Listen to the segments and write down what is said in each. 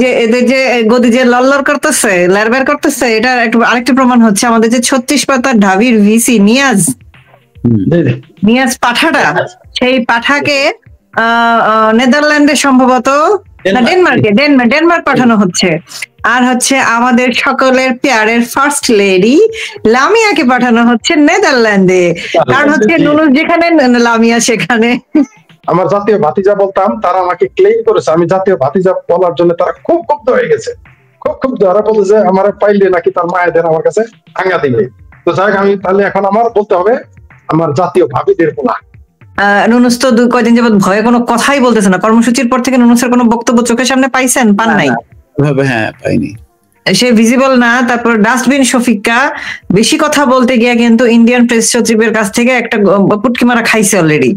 যে এদের যে গদি যে লল্লর করতেছে, লেরবের করতেছে, এটা আরেকটা প্রমাণ হচ্ছে আমাদের যে 36 পাতার ঢাবির ভিসি নিয়াজ পাঠাটা, সেই পাঠাকে নেদারল্যান্ডে সম্ভবত না ডেনমার্ক পাঠানো হচ্ছে। আর হচ্ছে আমাদের সকলের পেয়ারের ফার্স্ট লেডি লামিয়াকে পাঠানো হচ্ছে নেদারল্যান্ডে, কারণ হচ্ছে নুনুস যেখানে লামিয়া সেখানে। আমার জাতীয় ভাতিজা বলতাম, তারা আমাকে ক্লেম করেছে আমি জাতীয় ভাতিজা বলার জন্য, তারা খুব ক্ষুব্ধ হয়ে গেছে, খুব ক্ষুব্ধ। ওরা বলছে যে আমার পাইলে নাকি তার মায়েদের আমার কাছে আঙ্গা দিলে। তো যাই হোক, আমি তাহলে এখন আমার বলতে হবে আমার জাতীয় ভাবিদের বলা। নুনুস তো কয়দিন যাবত ভয়ে কোনো কথাই বলতেছে না। কর্মসূচির পর থেকে নুনুসের কোনো বক্তব্য চোখের সামনে পাইছেন? পান নাই? হ্যাঁ, পাইনি। সে ভিজিবল না। তারপর ডাস্টবিন শফিকা বেশি কথা বলতে গিয়ে কিন্তু ইন্ডিয়ান প্রেস সচিবের কাছ থেকে একটা পুটকি মারা খাইছে অলরেডি।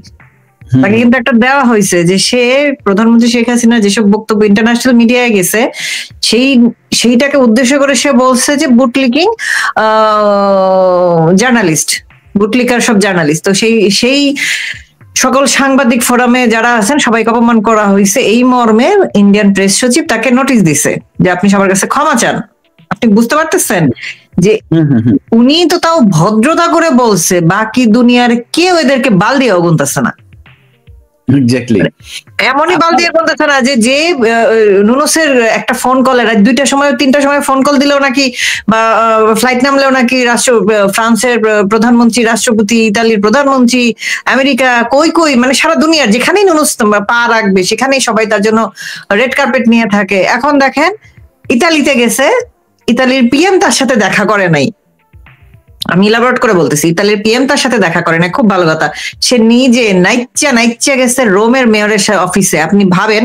তাকে কিন্তু একটা দেওয়া হয়েছে যে সে প্রধানমন্ত্রী শেখ হাসিনা যেসব বক্তব্য ইন্টারন্যাশনাল মিডিয়ায় গেছে সেইটাকে উদ্দেশ্য করে সে বলছে যে বুটলিকিং জার্নালিস্ট, বুটলিকার সব জার্নালিস্ট। তো সেই সকল সাংবাদিক ফোরামে যারা আছেন সবাইকে অপমান করা হয়েছে, এই মর্মে ইন্ডিয়ান প্রেস সচিব তাকে নোটিশ দিছে যে আপনি সবার কাছে ক্ষমা চান। আপনি বুঝতে পারতেছেন যে উনি তো তাও ভদ্রতা করে বলছে, বাকি দুনিয়ার কেউ এদেরকে বাল দিয়ে গুনতেছে না। এমনই বাল দিয়ে বলতেছে না যে নুনুসের একটা ফোন কল রাত 2টার সময় 3টার সময় ফোন কল দিলেও নাকি, বা ফ্লাইট নামলেও নাকি ফ্রান্সের প্রধানমন্ত্রী, রাষ্ট্রপতি, ইতালির প্রধানমন্ত্রী, আমেরিকা, কই মানে সারা দুনিয়ার যেখানেই নুনুস পা রাখবে সেখানেই সবাই তার জন্য রেড কার্পেট নিয়ে থাকে। এখন দেখেন ইতালিতে গেছে, ইতালির পিএম তার সাথে দেখা করে নাই। আমি ইলাবোরেট করে বলতেছি, ইতালির পিএম তার সাথে দেখা করে না, খুব ভালো কথা। সে নিজে নাইচা গেছে রোমের মেয়রের অফিসে। আপনি ভাবেন,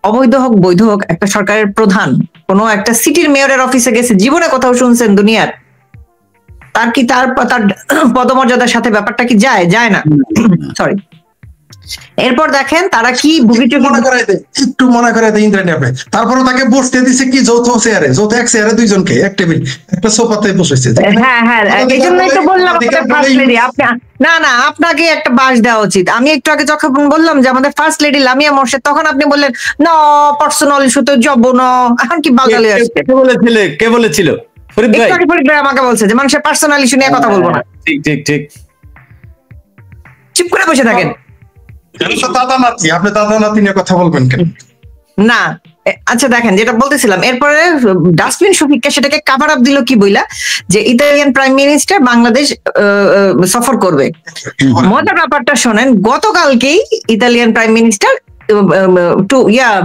অবৈধ হোক বৈধ হোক, একটা সরকারের প্রধান কোনো একটা সিটির মেয়রের অফিসে গেছে, জীবনে কোথাও শুনছেন দুনিয়ার? তার কি তার পদমর্যাদার সাথে ব্যাপারটা কি যায় না? সরি। এরপর দেখেন তারা কি একটু মনে করে ইন্টারনেটে, তারপরে তাকে বসতে দিছে কি যৌথ এক চেয়ারে দুইজনকে এক টেবিল একটা সোফাতে বসেছে। হ্যাঁ, এই জন্যই তো বললাম না আপনাকে একটা বাস দেওয়া উচিত। আমি একটু আগে যখন বললাম যে আমাদের ফার্স্ট লেডি লামিয়া মোর্শেদ, তখন আপনি বললেন না পার্সোনাল ইস্যুতে যাবো না। এখন কি বাঙালি আসছে? কে বলেছিল? ফরিদ ভাই আমাকে বলছে যে মানুষের পার্সোনাল ইস্যু নিয়ে কথা বলবো না। ঠিক চুপ করে বসে থাকেন। দাদা নাতি, আপনি দাদা নাতি নিয়ে কথা বলবেন কেন? না আচ্ছা দেখেন যেটা বলতেছিলাম, এরপরে ডাস্টবিন শফিককে সেটাকে কাভার আপ দিল কি বইলা, যে ইতালিয়ান প্রাইম মিনিস্টার বাংলাদেশ সফর করবে। মজার ব্যাপারটা শোনেন, গতকালকেই Italian prime minister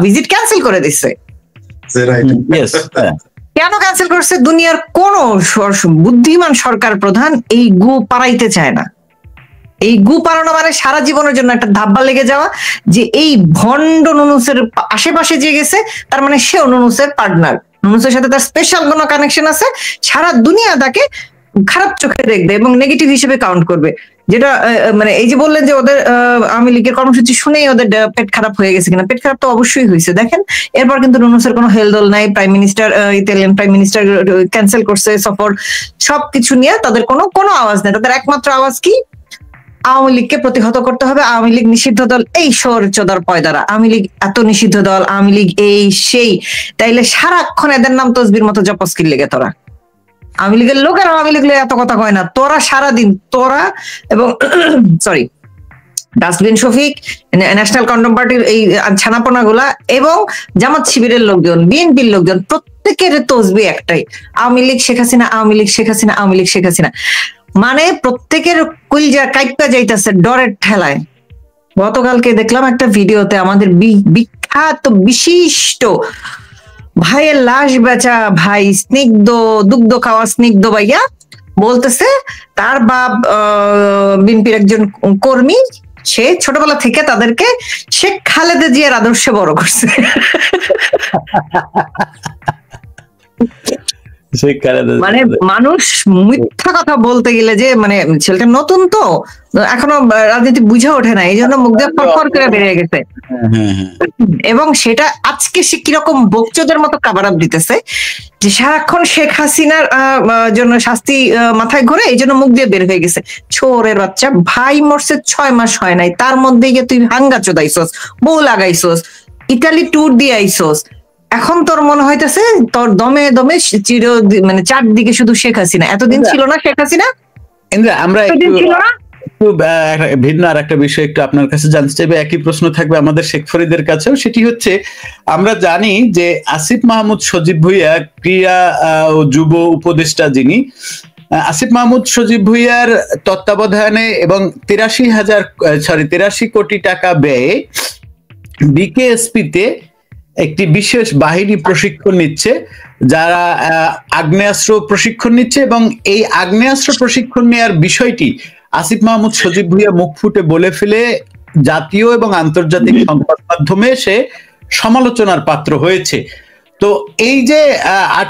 visit cancel করে দিচ্ছে। কেন ক্যান্সেল করছে? দুনিয়ার কোন বুদ্ধিমান সরকার প্রধান এই গু পাড়াইতে চায় না। এই গু পাড়ানো মানে সারা জীবনের জন্য একটা ধাব্বা লেগে যাওয়া, যে এই ভণ্ড নুনুসের আশেপাশে যে গেছে তার মানে সেও নুনুসের পার্টনার, নুনুসের সাথে তার স্পেশাল কোনো কানেকশন আছে। সারা দুনিয়া তাকে খারাপ চোখে দেখবে এবং নেগেটিভ হিসেবে কাউন্ট করবে। যেটা মানে এই যে বললেন যে ওদের আওয়ামী লীগের কর্মসূচি শুনেই ওদের পেট খারাপ হয়ে গেছে কিনা, পেট খারাপ তো অবশ্যই হয়েছে। দেখেন এরপর কিন্তু নুনুসের কোনো হেলদোল নাই, prime minister Italian prime minister cancel করছে সফর, সবকিছু নিয়ে তাদের কোনো আওয়াজ নেই। তাদের একমাত্র আওয়াজ কি? আওয়ামী লীগকে প্রতিহত করতে হবে, আওয়ামী লীগ নিষিদ্ধ দল, এই চোদার পয়দারা, আওয়ামী লীগ এত নিষিদ্ধ দল, আওয়ামী লীগ এই সেই। তাইলে সারাক্ষণ এদের নাম তসবির মতো জপস্কির লেগে তোরা আওয়ামী লীগের লোক আর আওয়ামী লীগ এত কথা কয় না। তোরা সারাদিন তোরা এবং sorry dustbin Shafiq, national condom পার্টির এই ছানাপোনা গুলা এবং জামাত শিবিরের লোকজন, বিএনপির লোকজন, প্রত্যেকের তসবি একটাই, আওয়ামী লীগ শেখ হাসিনা, আওয়ামী লীগ শেখ হাসিনা, আওয়ামী লীগ শেখ হাসিনা। মানে প্রত্যেকের কলজা কাইপা যাইতেছে ডরের ঠেলায়। গতকালকে দেখলাম একটা ভিডিওতে আমাদের বিখ্যাত বিশিষ্ট ভাইয়ের লাশ বেচা ভাই, স্নিগ্ধ দুগ্ধ খাওয়া স্নিগ্ধ ভাইয়া বলতেছে তার বাপ বিএনপির একজন কর্মী, সে ছোটবেলা থেকে তাদেরকে শেখ খালেদা জিয়ার আদর্শে বড় করছে। মানে মানুষ মিথ্যা কথা বলতে গেলে যে মানে ছেলেটা নতুন তো এখনো রাজনীতি বুঝে ওঠে না, এই জন্য মুখ দিয়ে ফরফর করে বেরিয়ে গেছে। এবং সেটা আজকে সে কিরকম বকচোদের মতো কাভার আপ দিতেছে যে সারাক্ষণ শেখ হাসিনার জন্য শাস্তি মাথায় ঘুরে, এই জন্য মুখ দিয়ে বের হয়ে গেছে। ছোরের বাচ্চা, ভাই মরছে 6 মাস হয় নাই, তার মধ্যে গিয়ে তুই হাঙ্গা চোদাইছস, বউ লাগাইছস, ইতালি ট্যুর দিয়ে আইছস, এখন তোর মনে হইতেছে তোর দমে দমে মানে চারদিকে শুধু শেখ হাসিনা। এতদিন ছিল না শেখ হাসিনা, ইন্দ্রা, আমরা এতদিন ছিল না। একটু ভিন্ন আর একটা বিষয় একটু আপনার কাছে জানতে চাইবে, একই প্রশ্ন থাকবে আমাদের শেখ ফরিদের কাছেও। সেটি হচ্ছে, আমরা জানি যে আসিফ মাহমুদ সজীব ভুঁইয়া ক্রীড়া ও যুব উপদেষ্টা, যিনি আসিফ মাহমুদ সজীব ভুঁইয়ার তত্ত্বাবধানে এবং 83 কোটি টাকা ব্যয়ে বিকেএসপিতে একটি বিশেষ বাহিনী প্রশিক্ষণ নিচ্ছে, যারা আগ্নেয়াস্ত্র প্রশিক্ষণ নিচ্ছে। এবং এই আগ্নেয়াস্ত্র প্রশিক্ষণ নেওয়ার বিষয়টি আসিফ মাহমুদ সজীব ভুঁইয়া মুখ ফুটে বলে ফেলে জাতীয় এবং আন্তর্জাতিক সংবাদ মাধ্যমে সে সমালোচনার পাত্র হয়েছে। তো এই যে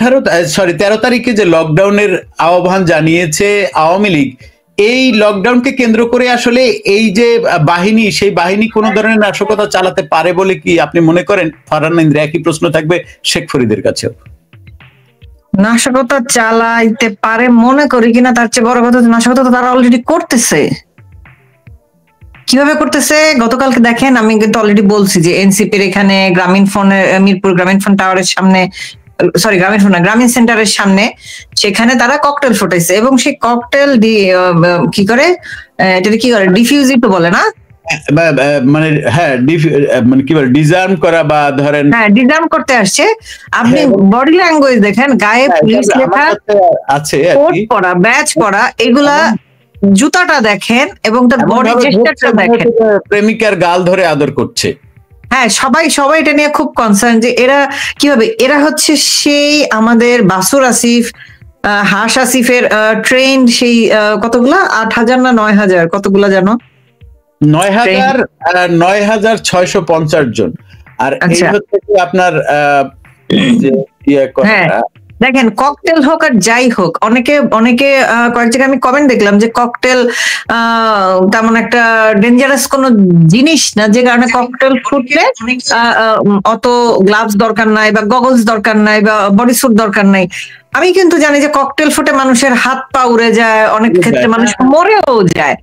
13 তারিখে যে লকডাউনের আহ্বান জানিয়েছে আওয়ামী লীগ, এই লকডাউনকে কেন্দ্র করে আসলে এই যে বাহিনী, সেই বাহিনী কোন ধরনের নাশকতা চালাতে পারে বলে কি আপনি মনে করেন? ফারহান ইন্দ্রা, একই প্রশ্ন থাকবে শেখ ফরিদের কাছেও। নাশকতা চালাইতে পারে মনে করি কিনা তার চেয়ে বড় কথা, নাশকতা তো তারা অলরেডি করতেছে। কিভাবে করতেছে? গতকালকে দেখেন, আমি কিন্তু অলরেডি বলছি যে এনসিপির এখানে গ্রামীণ ফোনের, মিরপুর গ্রামীণ ফোন টাওয়ারের সামনে, সরি গ্রামীণ ফোন না, গ্রামীণ সেন্টারের সামনে, সেখানে তারা ককটেল ফুটাইছে। এবং সেই ককটেল কি করে, এটা কি করে, ডিফিউজই তো বলে না, মানে হ্যাঁ, মানে কি বলে, ডিজার্ম করা বা ধরেন, হ্যাঁ ডিজার্ম করতে আসছে। আপনি বডি ল্যাঙ্গুয়েজ দেখেন, গায়ে পুলিশ লেখা, আছে কোট পরা, ব্যাচ পরা, এগুলা, জুতাটা দেখেন এবং তার বডি জেস্টারটা দেখেন। প্রেমিকার গাল ধরে আদর করছে। হ্যাঁ, সবাই এটা নিয়ে খুব কনসার্ন যে এরা কিভাবে, এরা হচ্ছে সেই আমাদের বাসুর আসিফ, হাস আসিফের ট্রেন, সেই কতগুলা 8,000 না 9,000 কতগুলা জানো, 9,650 জন। আর এই হচ্ছে কি আপনার হ্যাঁ দেখেন, ককটেল হোক আর যাই হোক, অনেকে কয়েক জায়গায় আমি কমেন্ট দেখলাম যে ককটেল তেমন একটা ডেঞ্জারাস কোনো জিনিস না, যে কারণে ককটেল ফুটলে অত গ্লাভস দরকার নাই বা গগলস দরকার নাই বা বডি স্যুট দরকার নাই। আমি কিন্তু জানি যে ককটেল ফুটে মানুষের হাত পা উড়ে যায়, অনেক ক্ষেত্রে মানুষ মরেও যায়।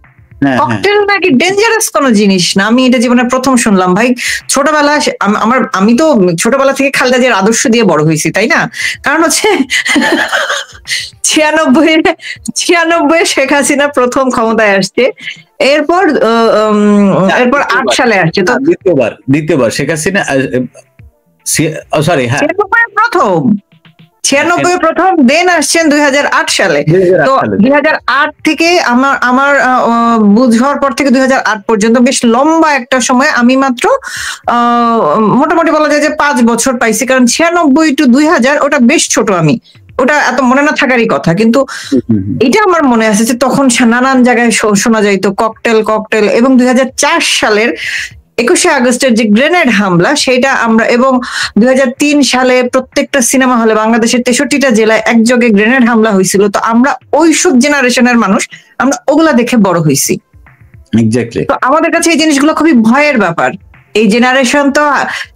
ককটেল নাকি ডেঞ্জারাস কোনো জিনিস না, আমি এটা জীবনে প্রথম শুনলাম ভাই। ছোটবেলা আমি তো ছোটবেলা থেকে খালেদা জিয়ার আদর্শ দিয়ে বড় হয়েছি, তাই না? কারণ হচ্ছে 96 শেখ হাসিনা প্রথম ক্ষমতায় আসছে, এরপর 8 সালে আসছে। তো দ্বিতীয়বার শেখ হাসিনা, সরি হ্যাঁ, প্রথম 96 প্রথম, দেন আসছেন 2008 সালে। তো 2008 থেকে আমার বুঝ হওয়ার পর থেকে 2008 পর্যন্ত বেশ লম্বা একটা সময় আমি মাত্র মোটামুটি বলা যায় যে 5 বছর পাইছি। কারণ 96 to 2000 ওটা বেশ ছোট, আমি ওটা এত মনে না থাকারই কথা, কিন্তু এটা আমার মনে আছে যে তখন নানান জায়গায় শোনা যাইতো ককটেল। এবং 2004 সালের 21শে আগস্টের যে গ্রেনেড হামলা, সেটা আমরা, এবং 2003 সালে প্রত্যেকটা সিনেমা হলে বাংলাদেশের 63টা জেলায় একযোগে গ্রেনেড হামলা হয়েছিল। তো আমরা ওই সব জেনারেশনের মানুষ, আমরা ওগুলা দেখে বড় হয়েছি। তো আমাদের কাছে এই জিনিসগুলো খুবই ভয়ের ব্যাপার। এই জেনারেশন তো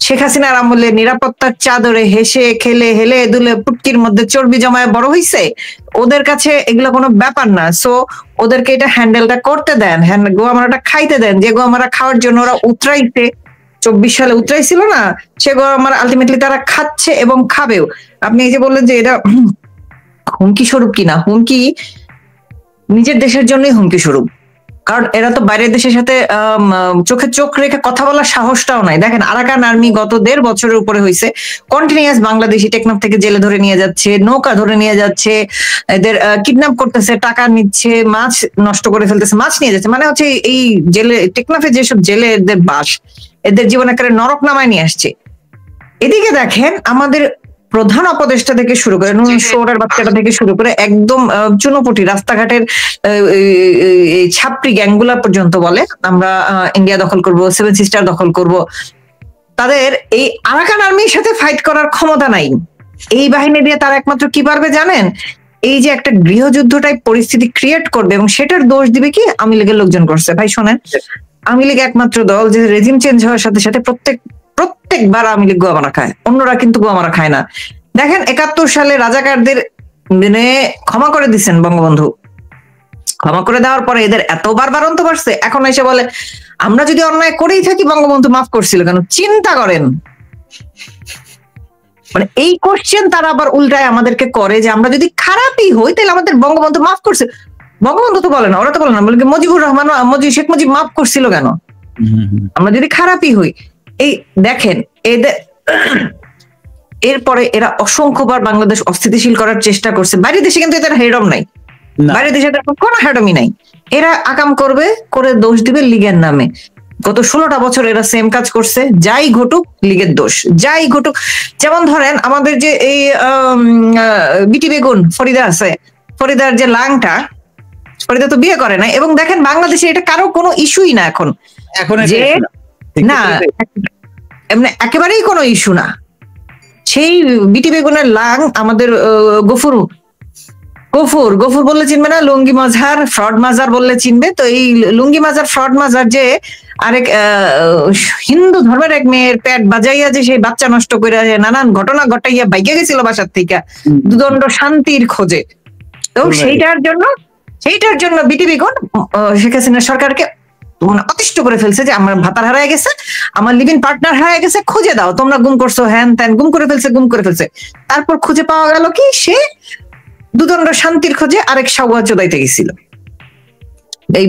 শেখ হাসিনার আমলে নিরাপত্তার চাদরে হেসে খেলে হেলে দুলে পুটকির মধ্যে চর্বি জমায় বড় হইছে, ওদের কাছে এগুলো কোনো ব্যাপার না। সো ওদেরকে এটা হ্যান্ডেলটা করতে দেন, গোয়ামারাটা খাইতে দেন। যে গোয়ামারা খাওয়ার জন্য ওরা উতরাইতে 24 সালে উতরাইছিল না, সে গোয়ামারা আলটিমেটলি তারা খাচ্ছে এবং খাবেও। আপনি এই যে বললেন যে এটা হুমকি স্বরূপ কিনা, হুমকি নিজের দেশের জন্যই হুমকি স্বরূপ। কারণ এরা তো বাইরের দেশের সাথে চোখে চোখ রেখে কথা বলার সাহসটাও নাই। দেখেন, আরাকান আর্মি গত 1.5 বছরের উপরে হয়েছে কন্টিনিউয়াস বাংলাদেশি টেকনাফ থেকে জেলে ধরে নিয়ে যাচ্ছে, নৌকা ধরে নিয়ে যাচ্ছে, এদের কিডন্যাপ করতেছে, টাকা নিচ্ছে, মাছ নষ্ট করে ফেলতেছে, মাছ নিয়ে যাচ্ছে। মানে হচ্ছে এই জেলে, টেকনাফে যেসব জেলে এদের বাস, এদের জীবন একেবারে নরক নামায় নিয়ে আসছে। এদিকে দেখেন, আমাদের প্রধান উপদেষ্টা থেকে শুরু করে, শোরের বাচ্চাটা থেকে শুরু করে একদম চুনোপুটি রাস্তাঘাটের ছাপড়ি গ্যাংগুলা পর্যন্ত বলে আমরা ইন্ডিয়া দখল করব, 7 সিস্টার দখল করব। তাদের এই আরাকান আর্মির সাথে ফাইট করার ক্ষমতা নাই। এই বাহিনী দিয়ে তারা একমাত্র কি পারবে জানেন? এই যে একটা গৃহযুদ্ধ টাইপ পরিস্থিতি ক্রিয়েট করবে, এবং সেটার দোষ দিবে কি আওয়ামী লীগের লোকজন করছে। ভাই শোনেন, আওয়ামী লীগ একমাত্র দল যে রেজিম চেঞ্জ হওয়ার সাথে সাথে প্রত্যেকবার আওয়ামী লীগ গোয়ামারা খায়, অন্যরা কিন্তু গোয়ামারা খায় না। দেখেন, 71 সালে রাজাকারদের ক্ষমা করে দিচ্ছেন বঙ্গবন্ধু, ক্ষমা করে দেওয়ার পরে এদের এতবার বারন্ত করছে, এখন এসে বলে আমরা যদি অন্যায় করেই থাকি বঙ্গবন্ধু মাফ করছিল কেন? চিন্তা করেন, মানে এই কোশ্চেন তারা আবার উল্টায় আমাদেরকে করে যে আমরা যদি খারাপই হই তাহলে আমাদের বঙ্গবন্ধু মাফ করছে। বঙ্গবন্ধু তো বলে না, ওরা তো বলে না, বলে মুজিবুর রহমান শেখ মুজিব মাফ করছিল কেন? আমরা যদি খারাপই হই। এই দেখেন এরপরে এরা অসংখ্যবার বাংলাদেশ অস্থিতিশীল করার চেষ্টা করছে। বাইরের দেশে কিন্তু এদের হেডম নাই, বাইরের দেশে কোনো হেডমই নাই। এরা আকাম করবে, করে দোষ দিবে লীগের নামে। গত 16টা বছর এরা সেম কাজ করছে। যাই ঘটুক লীগের দোষ, যাই ঘটুক। যেমন ধরেন আমাদের যে এই বিটি বেগুন ফরিদা আছে, ফরিদার যে লাংটা, ফরিদা তো বিয়ে করে না। এবং দেখেন বাংলাদেশে এটা কারো কোনো ইস্যুই না এখন, যে না এমনি একেবারেই কোনো ইস্যু না। সেই বিটি বেগুনের লাং আমাদের গফুর বললে চিনবে না, লুঙ্গি মাজার ফ্রড মাজার বললে চিনবে। তো এই লুঙ্গি মাজার ফ্রড মাজার যে আরেক হিন্দু ধর্মের এক মেয়ের পেট বাজাইয়া যে সেই বাচ্চা নষ্ট করে নানান ঘটনা ঘটাইয়া বাইকে গেছিল বাসার থেকে দুদণ্ড শান্তির খোঁজে। তো সেইটার জন্য বিটি বেগুন শেখ হাসিনা সরকারকে মানে অতিষ্ঠ করে ফেলছে যে আমার ভাতার হারায় গেছে, আমার লিভ ইন পার্টনার হারায় গেছে, খুঁজে দাও, তোমরা গুম করছো, হ্যান ত্যান, গুম করে ফেলছে। তারপর খুঁজে পাওয়া গেল কি সে দুদণ্ড শান্তির খোঁজে আরেক সাউয়া চোদাইতে গেছিল। এই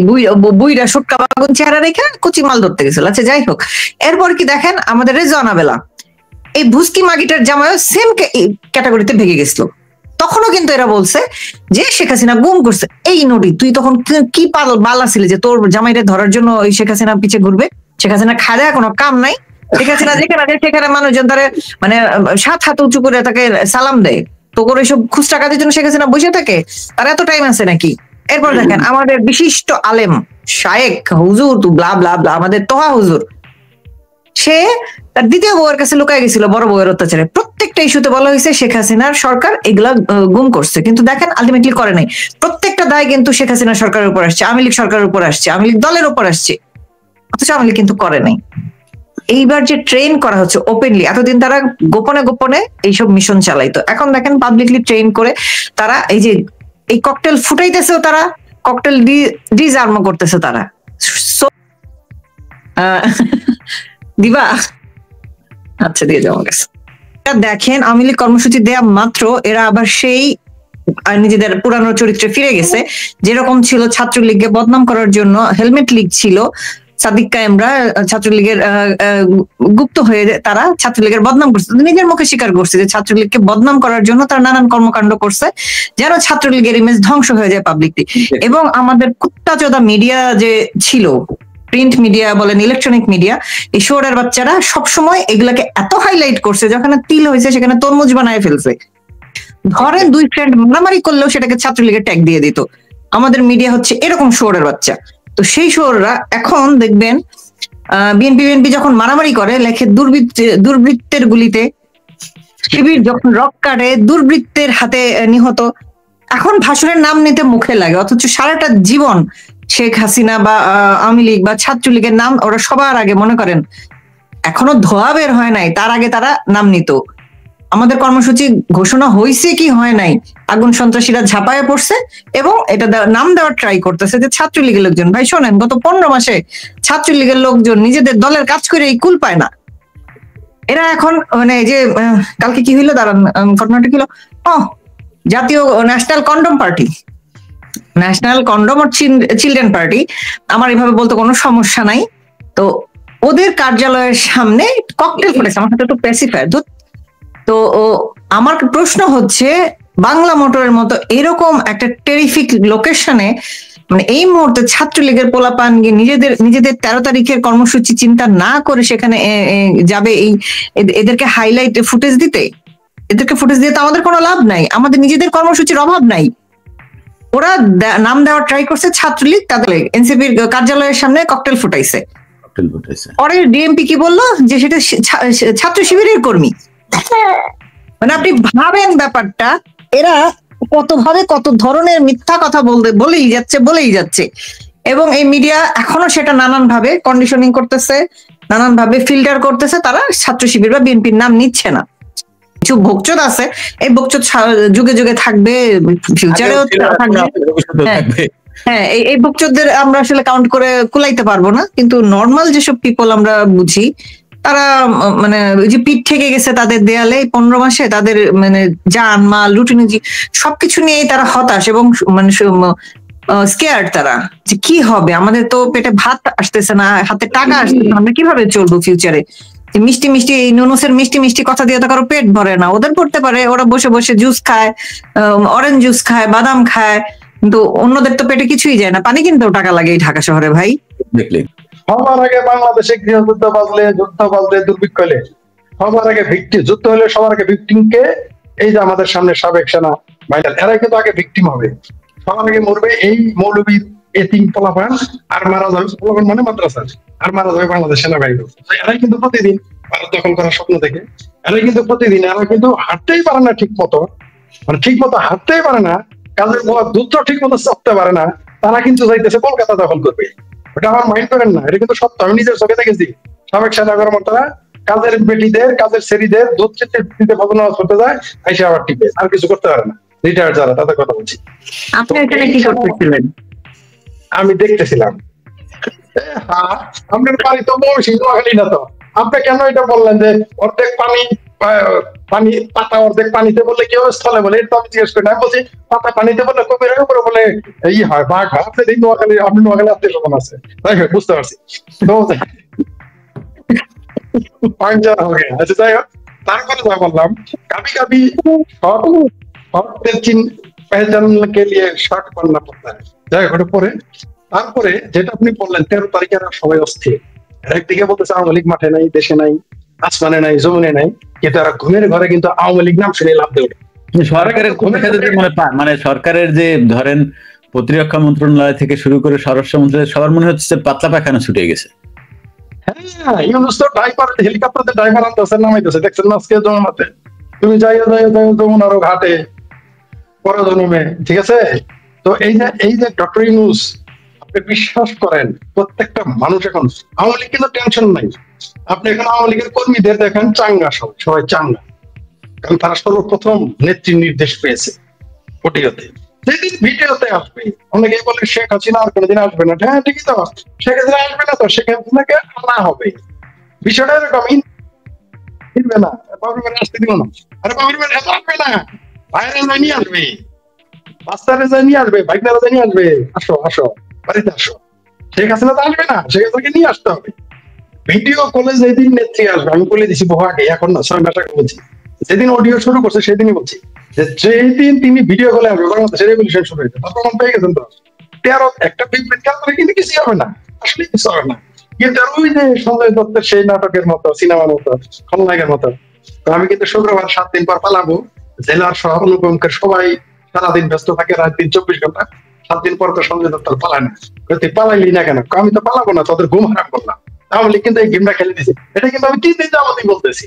বুইরা সুটকা বাগুন চেহারা রেখে কচি মাল ধরতে গেছিল। আচ্ছা যাই হোক, এরপর কি দেখেন আমাদের রেজওয়ানা বেলা এই ভুস্কি মাগিটার জামাইও সেম ক্যাটাগরিতে ভেঙে গেছিল। তখনও কিন্তু এরা বলছে যে শেখ হাসিনা গুম করছে। এই নদী তুই তখন কি বাল ছিল যে তোর জামাইরে ধরার জন্য ওই শেখ হাসিনা পিছে ঘুরবে? শেখ হাসিনা খাওয়া কোনো কাম নাই। শেখ হাসিনা যেখানে সেখানে মানুষজন তারা মানে 7 হাত উঁচু করে তাকে সালাম দেয়। তো করে সব খুচরা কাজের জন্য শেখ হাসিনা বসে থাকে? তার এত টাইম আছে নাকি? এরপর দেখেন আমাদের বিশিষ্ট আলেম শায়েক হুজুর তু ব্লা ব্লা ব্লা আমাদের তোহা হুজুর, সে তার দ্বিতীয় বউয়ের কাছে লুকায় গেছিল বড় বউয়ের অত্যাচারে। প্রত্যেকটা ইস্যুতে বলা হয়েছে শেখ হাসিনার সরকার এগুলা গুম করছে, কিন্তু দেখেন আলটিমেটলি করে নাই। প্রত্যেকটা দায় কিন্তু শেখ হাসিনা সরকারের উপর আসছে, আওয়ামী লীগ সরকারের উপর আসছে, আওয়ামী লীগ দলের উপর আসছে, অথচ আওয়ামী লীগ কিন্তু করে নাই। এইবার যে ট্রেন করা হচ্ছে ওপেনলি, এতদিন তারা গোপনে গোপনে এইসব মিশন চালাইতো, এখন দেখেন পাবলিকলি ট্রেন করে তারা এই যে এই ককটেল ফুটাইতেছে, তারা ককটেল ডিসআর্ম করতেছে তারা। দিবা আচ্ছা দিয়ে যাওয়া গেছে। দেখেন আওয়ামী লীগ কর্মসূচি দেয়া মাত্র এরা আবার সেই নিজেদের পুরানো চরিত্রে ফিরে গেছে। যেরকম ছিল ছাত্রলীগকে বদনাম করার জন্য হেলমেট লীগ ছিল, সাদিক কায়েমরা ছাত্রলীগের গুপ্ত হয়ে তারা ছাত্রলীগের বদনাম করছে, নিজের মুখে স্বীকার করছে যে ছাত্রলীগকে বদনাম করার জন্য তারা নানান কর্মকাণ্ড করছে যেন ছাত্রলীগের ইমেজ ধ্বংস হয়ে যায় পাবলিকলি। এবং আমাদের কুত্তাচোদা মিডিয়া যে ছিল, প্রিন্ট মিডিয়া বলেন ইলেকট্রনিক মিডিয়া, এই শোরের বাচ্চারা সবসময় এগুলাকে এত হাইলাইট করছে যখন তিল হয়েছে সেখানে তরমুজ বানায় ফেলছে। ধরেন দুই ফ্রেন্ড মারামারি করলেও সেটাকে ছাত্রলীগের ট্যাগ দিয়ে দিত। আমাদের মিডিয়া হচ্ছে এরকম শোরের বাচ্চা। তো সেই শোররা এখন দেখবেন বিএনপি যখন মারামারি করে লেখে দুর্বৃত্তের গুলিতে, শিবির যখন রক কাটে দুর্বৃত্তের হাতে নিহত। এখন ভাষণের নাম নিতে মুখে লাগে, অথচ সারাটা জীবন শেখ হাসিনা বা আওয়ামী লীগ বা ছাত্রলীগের নাম ওরা সবার আগে মনে করেন এখনো ধোয়া বের হয় নাই, তার আগে তারা নাম নিত। আমাদের কর্মসূচি ঘোষণা হয়েছে কি হয় নাই, আগুন সন্ত্রাসীরা ঝাঁপায় পড়ছে এবং এটা নাম দেওয়ার ট্রাই করতেছে যে ছাত্রলীগের লোকজন। ভাই শোনেন, গত 15 মাসে ছাত্রলীগের লোকজন নিজেদের দলের কাজ করে এই কুল পায় না। এরা এখন মানে যে কালকে কি হইলো দাঁড়ান, ঘটনাটা কি হলো, জাতীয় national condom party, national condom আর চিলড্রেন পার্টি, আমার এভাবে বলতে কোনো সমস্যা নাই। তো ওদের কার্যালয়ের সামনে ককটেল ফুটেছে, আমার সাথে একটু প্যাসিফায়ার। তো আমার প্রশ্ন হচ্ছে বাংলা মোটরের মতো এরকম একটা টেরিফিক লোকেশনে মানে এই মুহূর্তে ছাত্রলীগের পোলাপান নিজেদের 13 তারিখের কর্মসূচি চিন্তা না করে সেখানে যাবে এই এদেরকে হাইলাইট ফুটেজ দিতে? এদেরকে ফুটেজ দিয়ে তো আমাদের কোনো লাভ নাই, আমাদের নিজেদের কর্মসূচির অভাব নাই। ওরা নাম দেওয়ার ট্রাই করছে ছাত্রলীগ, তাদের এনসিপির কার্যালয়ের সামনে ককটেল ফুটাইছে। পরে ডিএমপি কি বললো যে সেটা ছাত্র শিবিরের কর্মী। মানে আপনি ভাবেন ব্যাপারটা, এরা কতভাবে কত ধরনের মিথ্যা কথা বলেই যাচ্ছে এবং এই মিডিয়া এখনো সেটা নানান ভাবে কন্ডিশনিং করতেছে, নানান ভাবে ফিল্টার করতেছে। তারা ছাত্র শিবির বা বিএনপির নাম নিচ্ছে না। কিছু ভোগচোদ আছে, এই ভোগচোদ যুগে যুগে থাকবে, ফিউচারেও থাকবে। হ্যাঁ, এই ভোগচোদদের আমরা আসলে কাউন্ট করে কুলাইতে পারবো না, কিন্তু নর্মাল যেসব পিপল আমরা বুঝি তারা মানে ওই যে পিঠ থেকে গেছে তাদের দেয়ালে 15 মাসে, তাদের মানে জান মাল রুটিন সবকিছু নিয়েই তারা হতাশ এবং মানে স্কেয়ার্ড তারা, যে কি হবে, আমাদের তো পেটে ভাত আসতেছে না, হাতে টাকা আসতেছে না, আমরা কিভাবে চলবো ফিউচারে। মিষ্টি মিষ্টি এই নুনুসের মিষ্টি মিষ্টি কথা দিয়ে তো কারো পেট ভরে না, ওদের পড়তে পারে, ওরা বসে বসে জুস খায়, অরেঞ্জ জুস খায়, বাদাম খায়, কিন্তু অন্যদের তো পেটে কিছুই যায় না, পানি কিনতেও টাকা লাগে এই ঢাকা শহরে ভাই। দেখলি সবার আগে বাংলাদেশে গৃহযুদ্ধ বাজলে, যুদ্ধ বাজলে, দুর্ভিক্ষ হলে সবার আগে ভিক্টিম, যুদ্ধ হলে সবার আগে ভিক্টিমকে এই যে আমাদের সামনে সাবেক সেনা ভাইটাল, এরাই কিন্তু আগে ভিক্টিম হবে, সবার আগে মরবে এই মৌলবীর এতিম পোলাপান, আর মারা যাবে পোলাপান মানে মাদ্রাসা, আর মারা যাবে বাংলাদেশ সেনাবাহিনী। এরাই কিন্তু প্রতিদিন ভারত দখল করার স্বপ্ন দেখে, এরাই কিন্তু প্রতিদিন, এরা কিন্তু হাঁটতেই পারে না ঠিক মতো, মানে ঠিক মতো হাঁটতেই পারে না, কাজের দুধ ঠিক মতো চাপতে পারে না, তারা কিন্তু যাইতেছে কলকাতা দখল করবে। ওটা আমার মাইন্ড করেন না, এটা কিন্তু সত্য, আমি নিজের চোখে দেখেছি। সাবেক সেনা কর্মকর্তারা কাজের বেটিদের, কাজের ছেড়িদের দুধ দিতে ভগ্নাবাস করতে যায়, আইসে আবার টিপে, আর কিছু করতে পারে না। রিটায়ার্ড যারা, তাদের কথা বলছি। আপনি এখানে কি করতেছিলেন? আমি দেখতেছিলাম। আপনার বাড়ি তো বলছি নোয়াখালী না তো, আপনি কেন এটা বললেন যে অর্ধেক পানি পানি পাতা অর্ধেক পানিতে বললে কি হবে, স্থলে বলে, এটা আমি জিজ্ঞেস করি না। আমি বলছি পাতা পানিতে বললে কবির উপরে বলে ই হয়, বাঘ হয়। আপনি নোয়াখালী, আপনি নোয়াখালী আত্মীয় স্বজন আছে, তাই বুঝতে পারছি। তো আচ্ছা যাই হোক, তারপরে যা বললাম, কাবি কাবি পেহচানকে নিয়ে শর্ট করনা পড়তা है। যাই হোক, পরে তারপরে যেটা আপনি বললেন 13 তারিখে সবাই অস্থির, একদিকে বলতেছে আওয়ামী লীগ মাঠে নাই, দেশে নাই, আসমানে নাই, জমিনে নাই, কিন্তু তারা ঘুমের ঘরে কিন্তু আওয়ামী লীগ নাম শুনে লাভ দেবে। সরকারের মানে সরকারের যে ধরেন প্রতিরক্ষা মন্ত্রণালয় থেকে শুরু করে স্বরাষ্ট্র মন্ত্রণালয়, সবার মনে হচ্ছে পাতলা পায়খানা ছুটে গেছে। হ্যাঁ, ইউনুস তো ড্রাইভার, হেলিকপ্টারে ড্রাইভার আনতেছে, নামাইতেছে, দেখছেন না আজকে যমুনাতে, তুমি যাইও যমুনার ঘাটে পরে জন্মে, ঠিক আছে। তো এই যে ডক্টর ইউনুস, আপনি বিশ্বাস করেন প্রত্যেকটা মানুষ এখন, আওয়ামী লীগ কিন্তু টেনশন নাই। আপনি এখন আওয়ামী লীগের কর্মীদের দেখেন চাঙ্গা, সবাই চাঙ্গা, কারণ তারা সর্বপ্রথম নেত্রী নির্দেশ পেয়েছে ওটিওতে। যেদিন ভিডিওতে আসবে, অনেকে বলে শেখ হাসিনা আর কোনোদিন আসবে না, হ্যাঁ ঠিকই তো, শেখ হাসিনা আসবে না, তো শেখ হাসিনাকে আনা হবে। বিষয়টা এরকম, ফিরবে না, বাবুর বাড়ি আসতে দিব না, আরে বাবুর বাড়ি আসবে না, বাইরে যাই নিয়ে আসবে, বাচ্চারা যাই নিয়ে আসবে, বাইকদারা যাই নিয়ে আসবে, আসো আসো বাড়িতে আসো। শেখ হাসিনা তো আসবে না, শেখ হাসিনাকে নিয়ে আসতে হবে। ভিডিও কলে যেদিন নেত্রী আসবে, আমি বলে দিছি বহু আগে, এখন না 6 মাস আগে বলছি, যেদিন অডিও শুরু করছে সেদিনই বলছি যে যেদিন তিনি ভিডিও কলে আসবে বাংলাদেশের রেভলিউশন শুরু হয়েছে, তার প্রমাণ পেয়ে গেছেন তো। 13 একটা বিবৃতি করে কিন্তু কিছু হবে না, আসলে কিছু হবে না। কিন্তু ওই যে সঞ্জয় দত্তের সেই নাটকের মতো, সিনেমার মতো, খলনায়কের মতো, তো আমি কিন্তু শুক্রবার 7 দিন পর পালাবো। জেলার সহ অনুপমকে সবাই সারাদিন ব্যস্ত থাকে, রাত দিন 24 ঘন্টা। 7 দিন পর তো সঞ্জয় দত্ত পালায় না, তুই পালাইলি না কেন? আমি তো পালাবো না, তোদের ঘুম হারাম করলাম। আওয়ামী লীগ কিন্তু এই গেমটা খেলে দিয়েছে, এটা কিন্তু আমি 3 দিন যাবতই বলতেছি,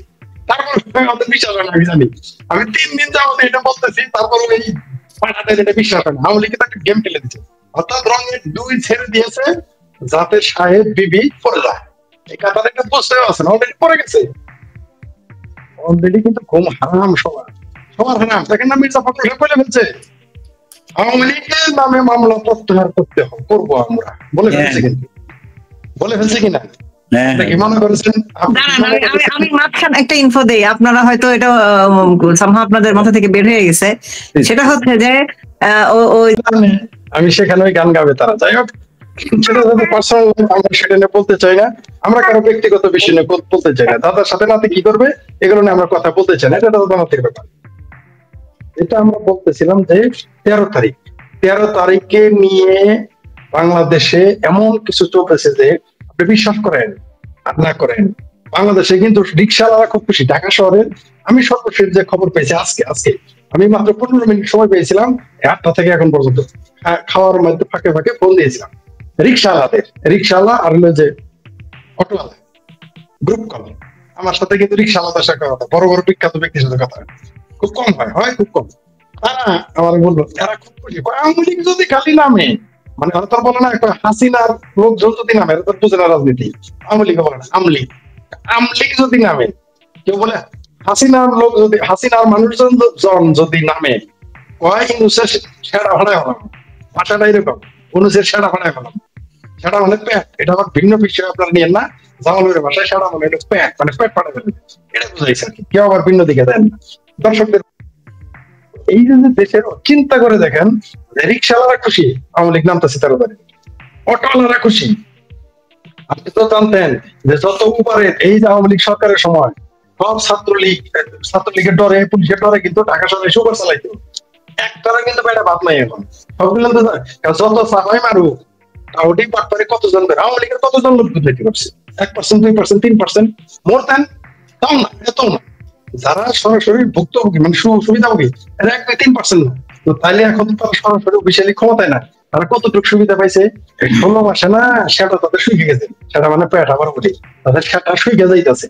তারপর আমাদের বিশ্বাস হয় না। আমি জানি আমি 3 দিন যাবত এটা বলতেছি, তারপর এই পাঠাদের এটা বিশ্বাস হয় না। আওয়ামী লীগ কিন্তু একটা গেম খেলে দিচ্ছে, অর্থাৎ রঙের 2 ছেড়ে দিয়েছে যাতে সাহেব বিবি পড়ে যায়। এই কথাটা একটা বুঝতে পারছেন, অলরেডি পড়ে গেছে, অলরেডি কিন্তু ঘুম হারাম সবার হারাম। দেখেন না, মির্জা ফখরুল বলে ফেলছে আওয়ামী লীগের নামে মামলা প্রত্যাহার করতে হবে, করবো আমরা, বলে ফেলছে। কিন্তু বলে ফেলছে কিনা কি মনে করেছেন? আমি মাঝখানে একটা ইনফো দেই, আপনারা হয়তো এটা আপনাদের মাথা থেকে বের হয়ে গেছে। সেটা হচ্ছে যে আমি সেখানে ওই গান গাবে তারা, যাই হোক সেটা পার্সোনাল, আমরা সেটা নিয়ে বলতে চাই না, আমরা কারো ব্যক্তিগত বিষয় নিয়ে বলতে চাই না। দাদার সাথে নাতে কি করবে এগুলো নিয়ে আমরা কথা বলতে চাই না, এটা দাদা নাতির ব্যাপার। এটা আমরা বলতেছিলাম যে 13 তারিখে নিয়ে বাংলাদেশে এমন কিছু চলতেছে যে আপনি বিশ্বাস করেন আর না করেন, বাংলাদেশে কিন্তু রিক্সাওয়ালারা খুব খুশি। ঢাকা শহরের আমি সর্বশেষ যে খবর পেয়েছি আজকে আমি মাত্র 15 মিনিট সময় পেয়েছিলাম 8টা থেকে এখন পর্যন্ত, খাওয়ার মধ্যে ফাঁকে ফাঁকে ফোন দিয়েছিলাম রিক্সাওয়ালা আর হলো যে অটোওয়ালা গ্রুপ কল, আমার সাথে কিন্তু রিক্সাওয়ালাদের সাথে কথা, বড় বড় বিখ্যাত ব্যক্তির সাথে কথা খুব কম হয় খুব কম। তারা আমার বললো এরা খুব খুশি, আওয়ামী লীগ যদি খালি নামে, মানে ওরা তো বলে না হাসিনার লোকজন যদি নামে, এরা তো বুঝে না রাজনীতি, আওয়ামী লীগ বলে না, আমলিগ যদি নামে, কেউ বলে হাসিনার লোক যদি, হাসিনার মানুষজন যদি নামে, ইউনুসের সেরা ভাড়ায় হলাম, ভাষাটা এরকম, ইউনুসের সেরা ভাড়ায় হলাম। সেটা মানে প্যাট, এটা আবার ভিন্ন বিষয়, আপনারা নিয়েন না। জামালের ভাষায় সেটা মানে হলো প্যাট, মানে পেট ফাটা ফেলে, এটা বুঝাইছে আর কি। কেউ আবার ভিন্ন দিকে দেন না দর্শকদের। এই যে দেশের চিন্তা করে দেখেন, রিক্সাওয়ালারা খুশি আওয়ামী লীগ নামতেছে 13 তারিখ, অটোওয়ালারা খুশি। আপনি তো জানতেন যে যত উপরে এই যে আওয়ামী লীগ সরকারের সময় সব ছাত্রলীগের ডরে, পুলিশের ডরে কিন্তু ঢাকা শহরে সুপার চালাইতো, একটারা কিন্তু বাইরে বাদ নাই এখন। সবগুলো যত সাফাই মারুক ওটি পাটপারে কতজন বের, আওয়ামী লীগের কতজন লোক বুঝাইতে পারছে? 1%, 2%, 3%, মোর দেন তাও না, এত না। যারা সরাসরি ভুক্তভোগী মানে সুবিধাভোগী এরা 1-3% না। তো তাইলে এখন তো তারা সরাসরি অফিসিয়ালি ক্ষমতায় না, তারা কতটুকু সুবিধা পাইছে? 16 মাসে না সেটা তাদের শুকিয়ে গেছে, সেটা মানে পেট আবার বলি তাদের সেটা শুকিয়ে যাইতেছে।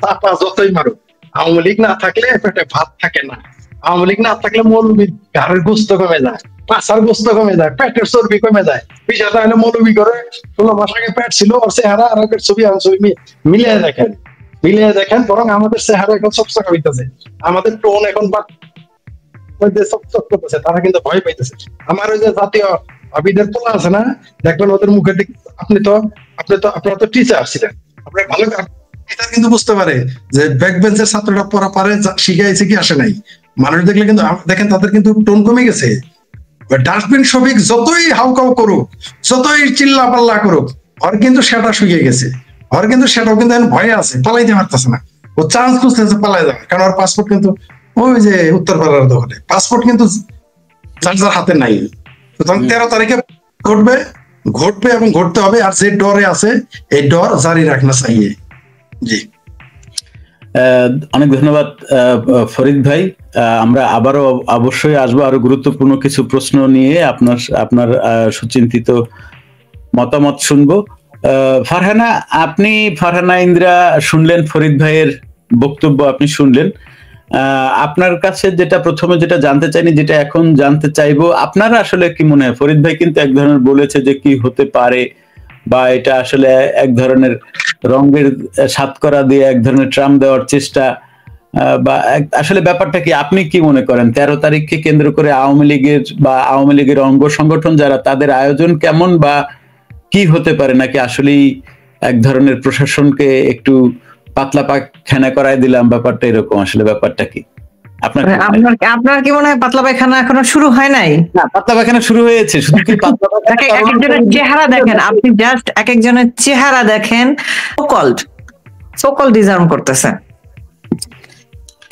তাপা যতই মারুক, আওয়ামী লীগ না থাকলে পেটে ভাত থাকে না, আওয়ামী লীগ না থাকলে মৌলবীর ঘরের গোস্ত কমে যায়, পাশার গোস্ত কমে যায়, পেটের চর্বি কমে যায়। বিষয়টা হলে মৌলবী করে 16 মাস আগে পেট ছিল, আর চেহারা আর আগের ছবি মিলিয়ে দেখেন, বরং আমাদের চেহারা এখন চকচকা হইতেছে, আমাদের টোন এখন চকচক করতেছে, তারা কিন্তু ভয় পাইতেছে। আমার ওই যে জাতীয় আবিদের পোলা আছে না, দেখবেন ওদের মুখে আপনারা তো টিচার ছিলেন, আপনার ভালো টিচার কিন্তু বুঝতে পারে যে ব্যাক বেঞ্চের ছাত্ররা পড়া পারে, শিখাইছে কি আসে নাই। মানুষ দেখলে কিন্তু দেখেন তাদের কিন্তু টোন কমে গেছে। ডাস্টবিন শফিক যতই হাউকাউ করুক, যতই চিল্লা পাল্লা করুক, ওর কিন্তু সেটা শুকিয়ে গেছে, ওর কিন্তু সেটাও কিন্তু ভয়ে আছে, পালাইতে পারতেছে না। ও চান্স খুঁজতেছে পালাই যাবে, কারণ ওর পাসপোর্ট কিন্তু ওই যে উত্তরপাড়ার দখলে, পাসপোর্ট কিন্তু যার যার হাতে নাই। সুতরাং 13 তারিখে ঘটবে এবং ঘটতে হবে। আর যে ডরে আছে এই ডর জারি রাখনা চাইয়ে। জি, অনেক ধন্যবাদ ফরিদ ভাই। আমরা আবারও অবশ্যই আসবো আরো গুরুত্বপূর্ণ কিছু প্রশ্ন নিয়ে, আপনার সুচিন্তিত মতামত শুনবো। ফারহানা ইন্দ্রা শুনলেন, ফরিদ ভাইয়ের বক্তব্য আপনি শুনলেন। আপনার কাছে প্রথমে যেটা জানতে চাইনি, যেটা এখন জানতে চাইবো, আপনারা আসলে কি মনে হয়? ফরিদ ভাই কিন্তু এক ধরনের বলেছে যে কি হতে পারে, বা এটা আসলে এক ধরনের রঙের সাতকরা দিয়ে এক ধরনের ট্রাম দেওয়ার চেষ্টা, বা আসলে ব্যাপারটা কি? আপনি কি মনে করেন 13 তারিখকে কেন্দ্র করে আওয়ামী লীগের অঙ্গ সংগঠন যারা, তাদের আয়োজন কেমন, বা কি হতে পারে? নাকি আসলেই এক ধরনের প্রশাসনকে একটু পাতলা পায়খানা করায় দিলাম, ব্যাপারটা এরকম? আসলে ব্যাপারটা কি আপনার কি মনে হয়? পাতলা পায়খানা এখনো শুরু হয় নাই? না, পাতলা পায়খানা শুরু হয়েছে, শুধু কি পাতলা পায়খানা? একজনের চেহারা দেখেন, আপনি জাস্ট এক একজনের চেহারা দেখেন, সোকল্ড ডিজার্ভ করতেছে।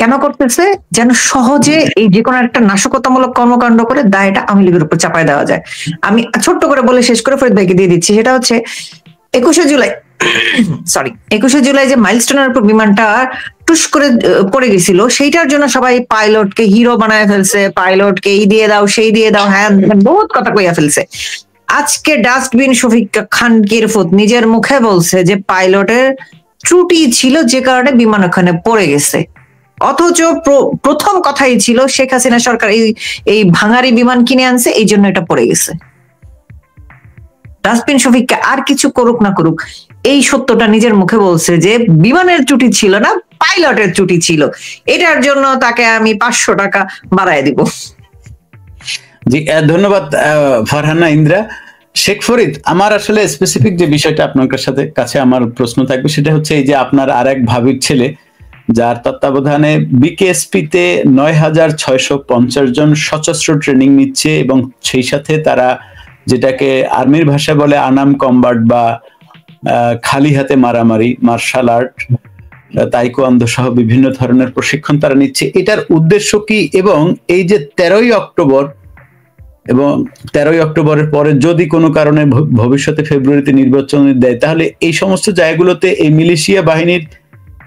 কেন করতেছে? যেন সহজে এই যে কোনো একটা নাশকতামূলক কর্মকাণ্ড করে দায়টা আওয়ামী লীগের উপর চাপায় দেওয়া যায়। আমি ছোট্ট করে বলে শেষ করে ফরিদ ভাইকে দিয়ে দিচ্ছি। সেটা হচ্ছে 21শে জুলাই যে মাইলস্টোনের উপর বিমানটা টুস করে পড়ে গেছিল, সেইটার জন্য সবাই পাইলটকে হিরো বানায় ফেলছে, পাইলটকে এই দিয়ে দাও সেই দিয়ে দাও, হ্যাঁ বহুত কথা কইয়া ফেলছে। আজকে ডাস্টবিন শফিক খান কিরফুত নিজের মুখে বলছে যে পাইলটের ত্রুটি ছিল যে কারণে বিমান ওখানে পড়ে গেছে। অথচ প্রথম কথাই ছিল শেখ হাসিনা সরকার এই ভাঙারি বিমান কিনে আনছে, এই জন্য এটা পড়ে গেছে। ডাস্টবিন শফিককে আর কিছু করুক না করুক, এই সত্যটা নিজের মুখে বলছে যে বিমানের ত্রুটি ছিল না, পাইলটের ত্রুটি ছিল, এটার জন্য তাকে আমি 500 টাকা বাড়ায় দিব। জি, ধন্যবাদ ফারহানা ইন্দ্রা। শেখ ফরিদ, আমার আসলে স্পেসিফিক যে বিষয়টা আপনার কাছে আমার প্রশ্ন থাকবে, সেটা হচ্ছে এই যে আপনার আর এক ভাবির ছেলে, যার তত্ত্বাবধানে বিকেএসপিতে 9650 জন সশস্ত্র ট্রেনিং নিচ্ছে, এবং সেই সাথে তারা যেটাকে আর্মির ভাষায় বলে আনাম কম্বাট, বা খালি হাতে মারামারি, মার্শাল আর্ট, তাইকোয়ান্দো সহ বিভিন্ন ধরনের প্রশিক্ষণ তারা নিচ্ছে। এটার উদ্দেশ্য কি? এবং এই যে 13ই অক্টোবরের পরে যদি কোনো কারণে ভবিষ্যতে ফেব্রুয়ারিতে নির্বাচন দেয়, তাহলে এই সমস্ত জায়গাগুলোতে এই মিলিশিয়া বাহিনীর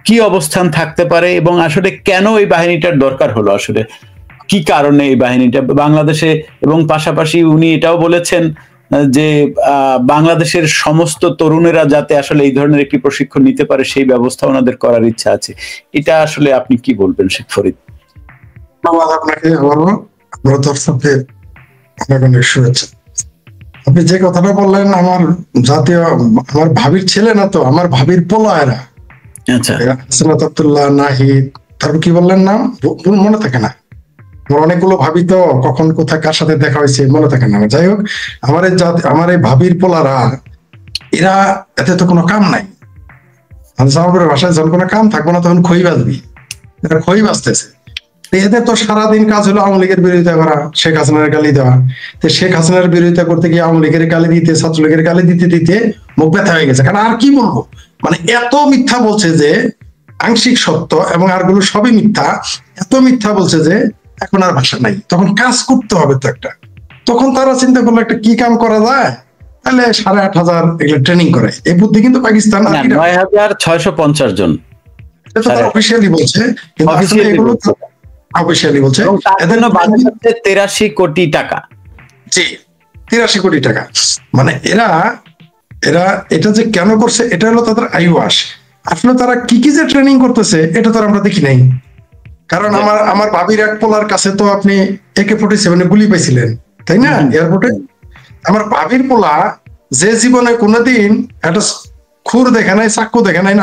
কি অবস্থান থাকতে পারে, এবং আসলে কেন এই বাহিনীটার দরকার হলো? আসলে কি কারণে এই বাহিনীটা বাংলাদেশে? এবং পাশাপাশি উনি এটাও বলেছেন যে বাংলাদেশের সমস্ত তরুণেরা যাতে আসলে এই ধরনের একটি প্রশিক্ষণ নিতে পারে, সেই ব্যবস্থা ওনাদের করার ইচ্ছা আছে। এটা আসলে আপনি কি বলবেন শেখ ফরিদ? আপনাকে অনেক শুভেচ্ছা। আপনি যে কথাটা বললেন, আমার ভাবির ছেলে না তো, আমার ভাবির পোলা এরা। আচ্ছা, আব্দুল্লাহ, নাহিদ, তারপর কি বললেন নাম মনে থাকে না, আমার অনেকগুলো ভাবি তো, কখন কোথায় কার সাথে দেখা হয়েছে মনে থাকে না। যাই হোক, আমার এই ভাবির পোলারা এরা এতে তো কোনো কাম নাই, জামালপুরের ভাষায় যখন কোনো কাম থাকবো না তখন খই বাজবি, এরা খই বাজতেছে। এদের তো সারাদিন কাজ হলো আওয়ামী লীগের বিরোধিতা করা, শেখ হাসিনার গালি দেওয়া। তো শেখ হাসিনার বিরোধিতা করতে গিয়ে আওয়ামী লীগের গালি দিতে, ছাত্রলীগের গালি দিতে দিতে মুখ ব্যথা হয়ে গেছে। কারণ আর কি বলবো, মানে এত মিথ্যা বলছে যে আংশিক সত্য এবং আরগুলো সবই মিথ্যা, এত মিথ্যা বলছে যে এখন আর ভাষা নাই। তখন কাজ করতে হবে তো একটা, তখন তারা চিন্তা করলো একটা কি কাম করা যায়, তাহলে 8,500 এগুলো ট্রেনিং করে। এই বুদ্ধি কিন্তু পাকিস্তান 9,650 জন অফিসিয়ালি বলছে, কিন্তু আসলে এগুলো অফিসিয়ালি বলছে এদের 83 কোটি টাকা। জি, 83 কোটি টাকা। মানে এরা এটা যে কেন করছে, এটা হলো তাদের আইওয়াস। আসলে তারা কি কি যে ট্রেনিং করতেছে এটা তো আমরা দেখি নাই। কারণ আমার ভাবির এক পোলার কাছে তো আপনি AK-47 গুলি পাইছিলেন, তাই না, এয়ারপোর্টে। আমার ভাবির পোলা যে জীবনে কোনোদিন একটা খুর দেখে নাই, চাক্কু দেখে নাই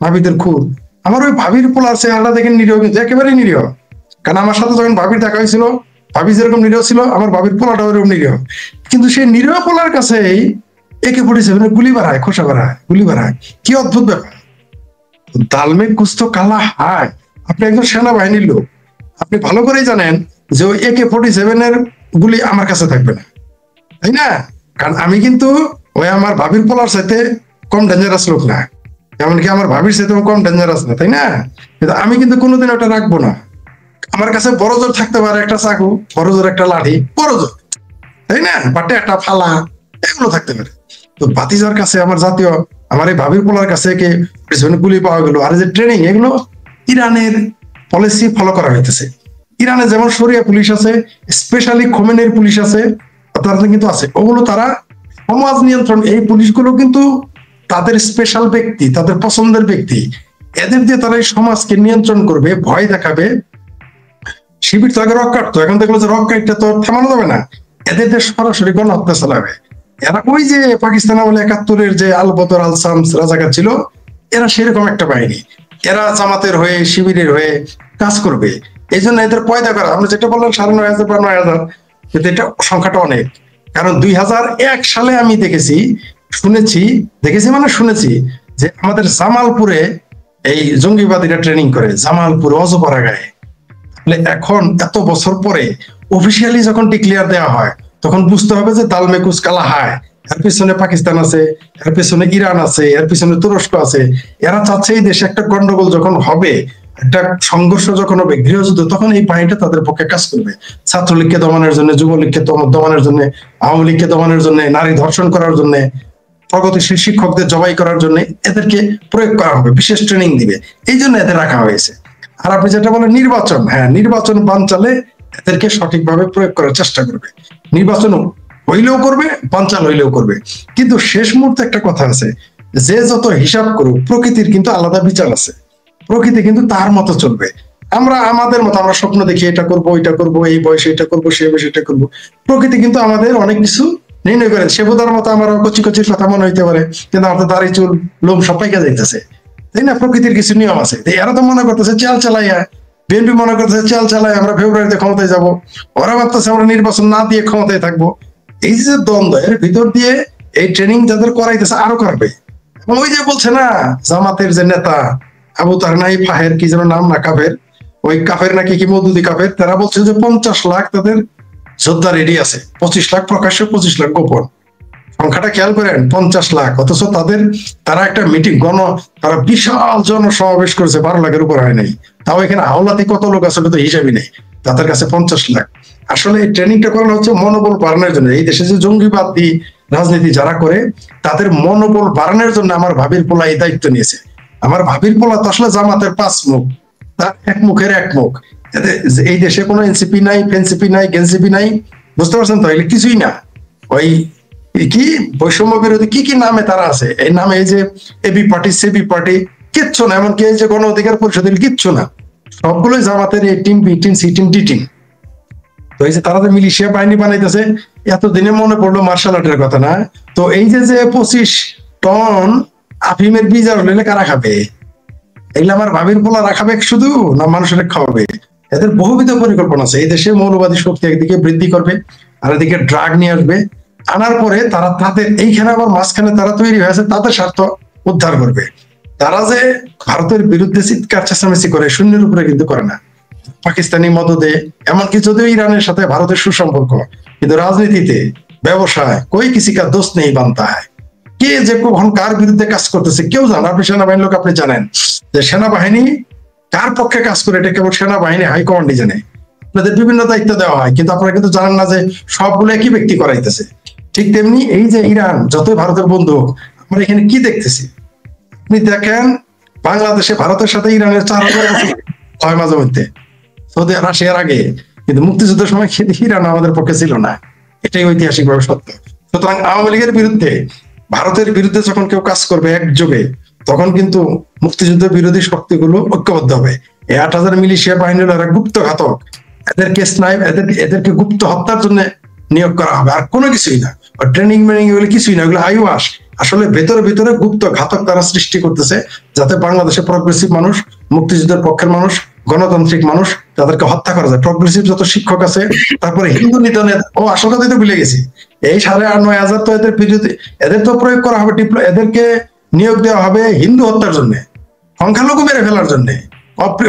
নাবিদের খুর, আমার ওই ভাবির পোলার চেহারাটা দেখে নিরীহ, কিন্তু একেবারেই নিরীহ। কারণ আমার সাথে যখন ভাবির দেখা হয়েছিল, ভাবি যেরকম নিরীহ ছিল, আমার ভাবির পোলাটা ওরকম নিরীহ। কিন্তু সেই নিরীহ পোলার কাছেই AK-47 গুলি বাড়ায়, খোসা বাড়ায়, গুলি বাড়ায়। কি অদ্ভুত ব্যাপার। দালমে কুছ তো কালা হায়। আপনি একজন সেনাবাহিনীর লোক, আপনি ভালো করেই জানেন যে ওই AK-47 এর গুলি আমার কাছে থাকবে না, তাই না? কারণ আমি কিন্তু ওই আমার ভাবির পোলার চাইতে কম ডেঞ্জারাস লোক না, এমনকি আমার ভাবির চাইতে কম ডেঞ্জারাস না, তাই না? কিন্তু আমি কিন্তু কোনোদিন ওটা রাখবো না। আমার কাছে বড় জোর থাকতে পারে একটা চাকু, বড় জোর একটা লাঠি, বড় জোর, তাই না, বাটে একটা ফালা, এগুলো থাকতে পারে। তো ভাতিজার কাছে আমার জাতীয়, আমার এই ভাবির পোলার কাছে গুলি পাওয়া গেল। আর যে ট্রেনিং, এগুলো ইরানের পলিসি ফলো করা হইতেছে। ইরানে যেমন শরিয়া পুলিশ আছে, স্পেশালি খোমেনির পুলিশ আছে, তারা কিন্তু আছে, ওগুলো তারা সমাজ নিয়ন্ত্রণ, এই পুলিশগুলো কিন্তু তাদের স্পেশাল ব্যক্তি, তাদের পছন্দের ব্যক্তি, এদের দিয়ে তারা এই সমাজকে নিয়ন্ত্রণ করবে, ভয় দেখাবে। শিবির তো আগে রক কাটতো, এখন দেখলো যে রক কাটতে তো থামানো যাবে না, এদের দিয়ে সরাসরি গণহত্যা চালাবে। এরা ওই যে পাকিস্তান আমলে 71-এর যে আল বদর আল শামস রাজাকার ছিল, এরা সেরকম একটা বাহিনী। এরা জামাতের হয়ে, শিবিরের হয়ে কাজ করবে। এই জন্য এদের পয়দা করা, আমরা যেটা বললাম 9,500 বা 9,000, কিন্তু এটা সংখ্যাটা অনেক। কারণ 2001 সালে আমি শুনেছি যে আমাদের জামালপুরে এই জঙ্গিবাদীরা ট্রেনিং করে, জামালপুরে অজপাড়া গায়ে। এখন এত বছর পরে অফিসিয়ালি যখন ডিক্লেয়ার দেওয়া হয়, তখন বুঝতে হবে যে দালমে কুছ কালা হায়। এর পিছনে পাকিস্তান আছে, এর পিছনে ইরান আছে, এর পিছনে তুরস্ক আছে। এরা চাচ্ছে এই দেশে একটা গন্ডগোল যখন হবে, একটা সংঘর্ষ যখন হবে, গৃহযুদ্ধ, তখন এই বাহিনীটা তাদের পক্ষে কাজ করবে। ছাত্রলীগকে দমনের জন্য, যুবলীগকে দমনের জন্য, আওয়ামী লীগকে দমনের জন্য, নারী ধর্ষণ করার জন্য, প্রগতিশীল শিক্ষকদের জবাই করার জন্য এদেরকে প্রয়োগ করা হবে, বিশেষ ট্রেনিং দিবে। এই জন্য এদের রাখা হয়েছে। আর আপনি যেটা বলেন নির্বাচন, হ্যাঁ, নির্বাচন বানচালে এদেরকে সঠিকভাবে প্রয়োগ করার চেষ্টা করবে। নির্বাচন হইলেও করবে, বানচাল হইলেও করবে। কিন্তু শেষ মুহূর্তে একটা কথা আছে, যে যত হিসাব করুক, প্রকৃতির কিন্তু আলাদা বিচার আছে। প্রকৃতি কিন্তু তার মতো চলবে। আমরা আমাদের মতো, আমরা স্বপ্ন দেখি এটা করবো, ওইটা করবো, এই বয়সে এটা করবো, সেই বয়সে এটা করবো। প্রকৃতি কিন্তু আমাদের অনেক কিছু নির্ণয় করেন। সেবুদার মতো আমার কচি কচির কথা মনে হইতে পারে, কিন্তু আমাদের দাড়ি চুল লোম সব পাইকা যাইতেছে, তাই না? প্রকৃতির কিছু নিয়ম আছে। এরা তো মনে করতেছে চাল চালাইয়া, বিএনপি মনে করতেছে চাল চালাই আমরা ফেব্রুয়ারিতে ক্ষমতায় যাব, ওরা ভাবতেছে আমরা নির্বাচন না দিয়ে ক্ষমতায় থাকবো। এই যে দ্বন্দ্ব, এর ভিতর দিয়ে এই ট্রেনিং যাদের করাইতেছে আরো করবে। ওই যে বলছে না, জামাতের যে নেতা আবু তারনাই ফাহের, কি যেন নাম না, কাফের, ওই কাফের নাকি কি মওদুদি কাফের, তারা বলছে যে 50 লাখ তাদের যোদ্ধা রেডি আছে, 25 লাখ প্রকাশ্য, 25 লাখ গোপন। সংখ্যাটা খেয়াল করেন, 50 লাখ। অথচ তারা একটা মিটিং, তারা বিশাল জনসমাবেশ করেছে, 12 লাখের উপর হয় নাই। তাও এখানে হাওলাতে কত লোক আছে তো হিসাবই নেই, তাদের কাছে 50 লাখ। আসলে এই ট্রেনিংটা করানো হচ্ছে মনোবল বাড়ানোর জন্য। এই দেশে যে জঙ্গিবাদী রাজনীতি যারা করে, তাদের মনোবল বাড়ানোর জন্য আমার ভাবির পোলা এই দায়িত্ব নিয়েছে। আমার ভাবির পোলা তো আসলে জামাতের 5 মুখ, তার এক মুখের এক মুখ। এই দেশে কোনো এনসিপি নাই, ফেনসিপি নাই, গেনসিপি নাই, বুঝতে পারছেন তো? এগুলো কিছুই না। ওই কি বৈষম্য বিরোধী কি নামে তারা আছে, এই নামে এই যে এবি পার্টি, সিবি পার্টি, কিচ্ছু না। এমনকি এই যে গণ অধিকার পরিষদ, কিচ্ছু না। সবগুলোই জামাতের এই team, B team, C team, D team. তো এই যে তারা যে মিলিশিয়া বাহিনী বানাইতেছে, এতদিনে মনে পড়লো মার্শাল আর্টের কথা, না? তো এই যে 25 টন আফিমের বীজ আর হলে কারা খাবে? এগুলো আমার ভাবির পোলা রাখাবে শুধু, না মানুষের খাওয়াবে? এদের বহুবিধ পরিকল্পনা আছে। এই দেশে মৌলবাদী শক্তি একদিকে বৃদ্ধি করবে, আর এদিকে ড্রাগ নিয়ে আসবে, আনার পরে তারা তাদের এইখানে আবার মাঝখানে তারা তৈরি হয়েছে তাদের স্বার্থ উদ্ধার করবে। তারা যে ভারতের বিরুদ্ধে চিৎকার চেঁচামেচি করে শূন্যের উপরে কিন্তু করে না। পাকিস্তানি মদদে, এমনকি যদিও ইরানের সাথে ভারতের সুসম্পর্ক, কিন্তু রাজনীতিতে, ব্যবসায় কই কিসি কা দোষ নেই বানতা হয়। কে যে কখন কার বিরুদ্ধে কাজ করতেছে কেউ জানে। আপনি সেনাবাহিনীর লোক, আপনি জানেন যে সেনাবাহিনী কার পক্ষে কাজ করে এটা কেবল সেনাবাহিনী হাইকমান্ডই জানে। আপনাদের বিভিন্ন দায়িত্ব দেওয়া হয়, কিন্তু আপনারা কিন্তু জানেন না যে সবগুলো একই ব্যক্তি করাইতেছে। ঠিক তেমনি এই যে ইরান যতই ভারতের বন্ধু, আমরা এখানে কি দেখতেছি? আপনি দেখেন বাংলাদেশে ভারতের সাথে ইরানের 4000 বছর হয় মাঝে মধ্যে, সৌদি রাশিয়ার আগে, কিন্তু মুক্তিযুদ্ধের সময় ইরান আমাদের পক্ষে ছিল না, এটাই ঐতিহাসিকভাবে সত্য। সুতরাং আওয়ামী লীগের বিরুদ্ধে, ভারতের বিরুদ্ধে যখন কেউ কাজ করবে একযোগে, তখন কিন্তু মুক্তিযুদ্ধ বিরোধী শক্তিগুলো ঐক্যবদ্ধ হবে। এই 8000 মিলিশিয়া বাহিনীর এরা গুপ্ত ঘাতক, এদেরকে এদেরকে গুপ্ত হত্যার জন্য নিয়োগ করা হবে, আর কোনো কিছুই না। ট্রেনিং মেনিং এগুলো কিছুই না, এগুলো আইওয়াস। আসলে ভেতরে ভেতরে গুপ্ত ঘাতক তারা সৃষ্টি করতেছে, যাতে বাংলাদেশে প্রগ্রেসিভ মানুষ, মুক্তিযুদ্ধের পক্ষের মানুষ, গণতান্ত্রিক মানুষ, তাদেরকে হত্যা করা যায়। প্রগ্রেসিভ যত শিক্ষক আছে, তারপরে হিন্দু নিধনের, আসল কথা তো ভুলে গেছি, এই 9,500 তো এদের বিরুদ্ধে, এদের তো প্রয়োগ করা হবে, এদেরকে নিয়োগ দেওয়া হবে হিন্দু হত্যার জন্য, সংখ্যালঘু মেরে ফেলার জন্য।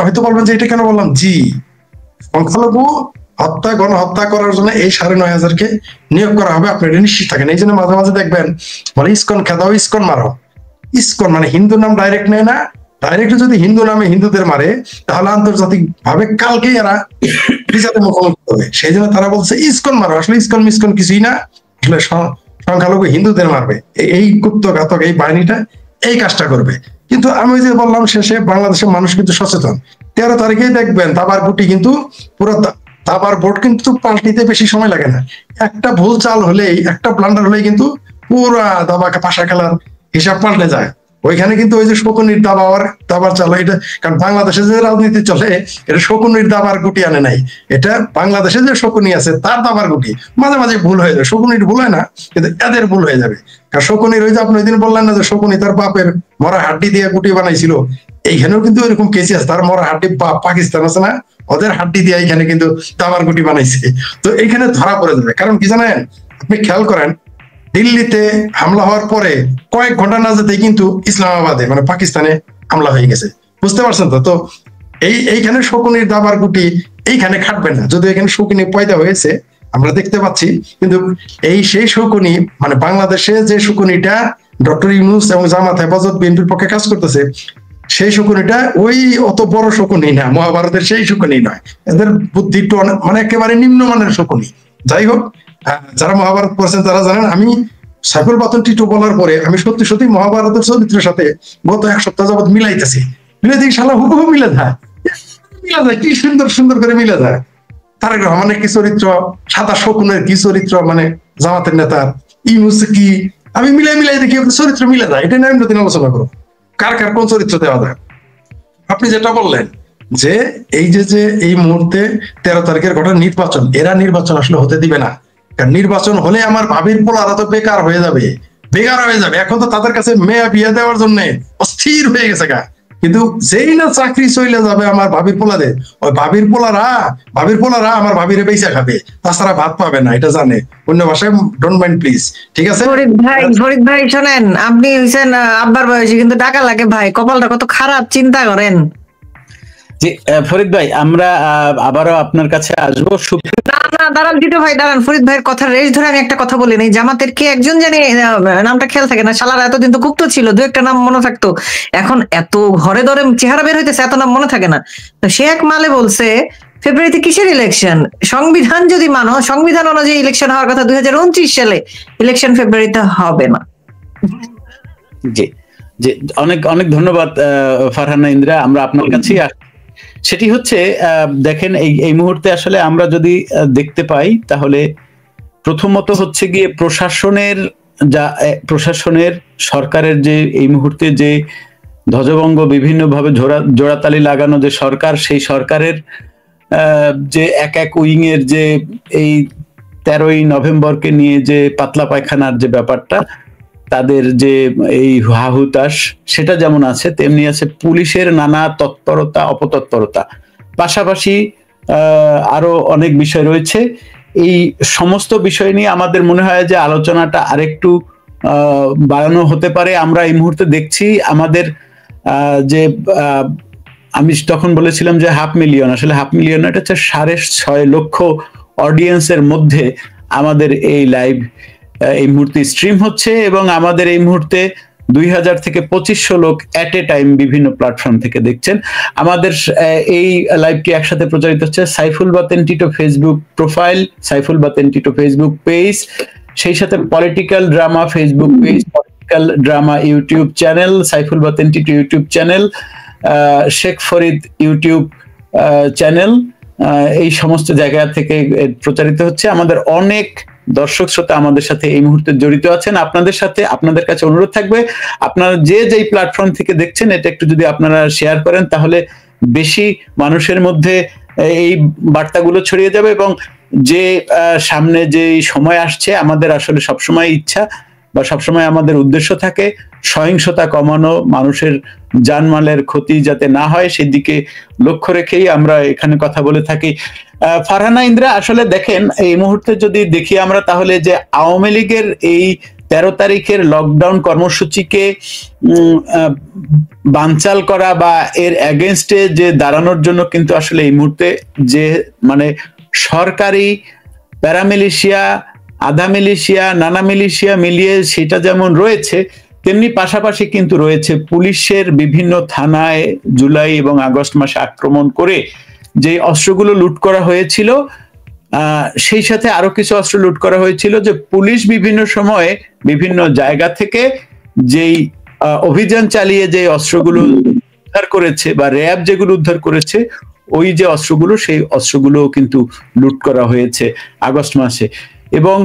হয়তো বলবেন যে এটা কেন বললাম, জি, সংখ্যালঘু হত্যা, গণহত্যা করার জন্য এই 9,500 কে নিয়োগ করা হবে। আপনি এটা নিশ্চিত থাকেন। এই জন্য মাঝে মাঝে দেখবেন বলে ইসকন খেদাও, ইসকন মারো। ইসকন মানে হিন্দু নাম ডাইরেক্ট নেয় না, ডাইরেক্ট যদি হিন্দু নামে হিন্দুদের মারে, তাহলে আন্তর্জাতিক ভাবে কালকেই এরা বিচারে মুখোমুখি হবে। সেই জন্য তারা বলছে ইসকন মারো। আসলে ইসকন মিসকন কিছুই না, আসলে সংখ্যালঘু হিন্দুদের মারবে। এই গুপ্ত ঘাতক এই বাহিনীটা এই কাজটা করবে। কিন্তু আমি যে বললাম, শেষে বাংলাদেশের মানুষ কিন্তু সচেতন। 13 তারিখে দেখবেন দাবার গুটি কিন্তু পুরো দাবার বোর্ড কিন্তু পাল্টিতে বেশি সময় লাগে না। একটা ভুল চাল হলেই, একটা ব্লান্ডার হলেই কিন্তু পুরা দাবাকে পাশা খেলার হিসাব পাল্টে যায়। ওইখানে কিন্তু ওই যে শকুনির দাবার চাল, এটা কারণ বাংলাদেশে যে রাজনীতি চলে, এটা শকুনির দাবার গুটি আনে নাই, এটা বাংলাদেশে যে শকুনি আছে তার দাবার গুটি। মাঝে মাঝে ভুল হয়ে যায়, শকুনির ভুল হয় না, কিন্তু এদের ভুল হয়ে যাবে। কারণ শকুনির ওই যে আপনি ওই দিন বললেন না যে শকুনি তার বাপের মরা হাড্ডি দিয়ে গুটি বানাইছিল, এইখানেও কিন্তু এরকম কেসি আছে। তার মরা হাড্ডি পাকিস্তান আছে না, ওদের হাড্ডি দিয়ে এখানে কিন্তু দাবার গুটি বানাইছে। তো এইখানে ধরা পড়ে যাবে। কারণ কি জানেন, আপনি খেয়াল করেন, দিল্লিতে হামলা হওয়ার পরে কয়েক ঘন্টা না যেতেই কিন্তু ইসলামাবাদে মানে পাকিস্তানে হামলা হয়ে গেছে। বুঝতে পারছেন তো? তো এইখানে শকুনির দাবার গুটি এইখানে খাটবে না। যদি এখানে শকুনি পয়দা হয়েছে আমরা দেখতে পাচ্ছি, কিন্তু সেই শকুনি মানে বাংলাদেশে যে শকুনিটা ডক্টর ইউনূস এবং জামাত হেফাজত বিএনপির পক্ষে কাজ করতেছে, সেই শকুনিটা ওই অত বড় শকুনি না, মহাভারতের সেই শকুনি নয়। এদের বুদ্ধি মানে একেবারে নিম্নমানের শকুনি। যাই হোক, যারা মহাভারত পড়ছেন তারা জানেন, আমি সাইফুল বাতন টিটু বলার পরে আমি সত্যি সত্যি মহাভারতের চরিত্রের সাথে গত 1 সপ্তাহ যাবত মিলাইতেছি। মিলে শালা হুবহু মিলে যায়, কি সুন্দর সুন্দর করে মিলে যায়। তারেক রহমানের কি চরিত্র, সাদা শকুনের কি চরিত্র, মানে জামাতের নেতার ইউনূস কি, আমি মিলাই দেখি চরিত্র মিলে যায়। এটা নিয়ে আমি দিন আলোচনা করবো, কার কার কোন চরিত্র দেওয়া যায়। আপনি যেটা বললেন যে এই যে এই মুহূর্তে 13 তারিখের ঘটনা নির্বাচন, এরা নির্বাচন আসলে হতে দিবে না। কারণ নির্বাচন হলে আমার ভাবির পোলারা তো বেকার হয়ে যাবে। এখন তো তাদের কাছে মেয়ে বিয়ে দেওয়ার জন্য অস্থির হয়ে গেছে গা। কিন্তু যেই না চাকরি চলে যাবে আমার ভাবির পোলাদের, ওই ভাবির পোলারা আমার ভাবিরে বেঁচে খাবে, তাছাড়া ভাত পাবে না, এটা জানে। অন্য ভাষায় ডোন্ট মাইন্ড প্লিজ, ঠিক আছে? ফরিদ ভাই শোনেন, আপনি হইছেন আব্বার বয়সী, কিন্তু টাকা লাগে ভাই, কপালটা কত খারাপ চিন্তা করেন। জি ফরিদ ভাই, আমরা আবারও আপনার কাছে আসবো। দাঁড়ান দিতে ভাই, দাঁড়ান। ফরিদ ভাইয়ের কথা রেশ ধরে আমি একটা কথা বলি, জামাতের কে একজন জানি নামটা খেয়াল থাকে না, শালারা এতদিন তো গুপ্ত ছিল, 2-1টা নাম মনে থাকতো, এখন এত ঘরে ধরে চেহারা বের হইতেছে, এত নাম মনে থাকে না। তো সে এক মালে বলছে ফেব্রুয়ারিতে কিসের ইলেকশন, সংবিধান যদি মানো, সংবিধান অনুযায়ী ইলেকশন হওয়ার কথা 2029 সালে, ইলেকশন ফেব্রুয়ারিতে হবে না। জি জি, অনেক অনেক ধন্যবাদ ফারহানা ইন্দ্রা, আমরা আপনার কাছেই সেটি হচ্ছে দেখেন, এই মুহূর্তে আসলে আমরা যদি দেখতে পাই, তাহলে প্রথমত হচ্ছে গিয়ে প্রশাসনের সরকারের যে এই মুহূর্তে যে ধ্বজভঙ্গ, বিভিন্নভাবে জোড়াতালি লাগানো যে সরকার, সেই সরকারের যে এক উইং এর যে এই 13ই নভেম্বরকে নিয়ে যে পাতলা পায়খানার যে ব্যাপারটা, তাদের যে এই হাহুতাশ, সেটা যেমন আছে, তেমনি আছে পুলিশের নানা তৎপরতা অপতৎপরতা, পাশাপাশি আরো অনেক বিষয় রয়েছে। এই সমস্ত বিষয় নিয়ে আমাদের মনে হয় যে আলোচনাটা আরেকটু বাড়ানো হতে পারে। আমরা এই মুহূর্তে দেখছি আমাদের যে আমি তখন বলেছিলাম যে 500,000, আসলে 500,000 এটা হচ্ছে 6.5 লক্ষ অডিয়েন্সের মধ্যে আমাদের এই লাইভ এই মুহূর্তে স্ট্রিম হচ্ছে, এবং আমাদের এই মুহূর্তে 2000 থেকে 2500 লোক এট এ টাইম বিভিন্ন প্ল্যাটফর্ম থেকে দেখছেন। আমাদের এই লাইভটি একসাথে প্রচারিত হচ্ছে Saiful Baten Tito Facebook profile, Saiful Baten Tito Facebook page, সেই সাথে political drama Facebook page, political drama YouTube channel, Saiful Baten Tito YouTube channel, Sheikh Farid YouTube channel, এই সমস্ত জায়গা থেকে প্রচারিত হচ্ছে। আমাদের অনেক দর্শক শ্রোতা আমাদের সাথে এই মুহূর্তে জড়িত আছেন। আপনাদের কাছে অনুরোধ থাকবে, আপনারা যেই প্ল্যাটফর্ম থেকে দেখছেন এটা একটু যদি আপনারা শেয়ার করেন তাহলে বেশি মানুষের মধ্যে এই বার্তাগুলো ছড়িয়ে যাবে, এবং যে সামনে যে সময় আসছে আমাদের আসলে সবসময় ইচ্ছা বা সবসময় আমাদের উদ্দেশ্য থাকে সহিংসতা কমানো, মানুষের জানমালের ক্ষতি যাতে না হয় সেদিকে লক্ষ্য রেখেই আমরা এখানে কথা বলে থাকি। ফারহানা ইন্দ্রা, আসলে দেখেন এই মুহূর্তে যদি দেখি আমরা তাহলে যে আওয়ামী লীগের এই 13 তারিখের লকডাউন কর্মসূচিকে বানচাল করা বা এর এগেইনস্টে যে দাঁড়ানোর জন্য কিন্তু আসলে এই মুহূর্তে যে মানে সরকারি প্যারামিলিশিয়া, আধা মিলিশিয়া, নানা মিলিশিয়া মিলিয়ে সেটা যেমন রয়েছে, তেমনি পাশাপাশি কিন্তু রয়েছে পুলিশের বিভিন্ন থানায় জুলাই এবং আগস্ট মাসে আক্রমণ করে যে অস্ত্রগুলো লুট করা হয়েছিল, সেই সাথে আরো কিছু অস্ত্র লুট করা হয়েছিল, যে পুলিশ বিভিন্ন সময়ে বিভিন্ন জায়গা থেকে যেই অভিযান চালিয়ে যে অস্ত্রগুলো উদ্ধার করেছে বা র্যাব যেগুলো উদ্ধার করেছে, ওই যে অস্ত্রগুলো সেই অস্ত্রগুলো কিন্তু লুট করা হয়েছে আগস্ট মাসে। এবং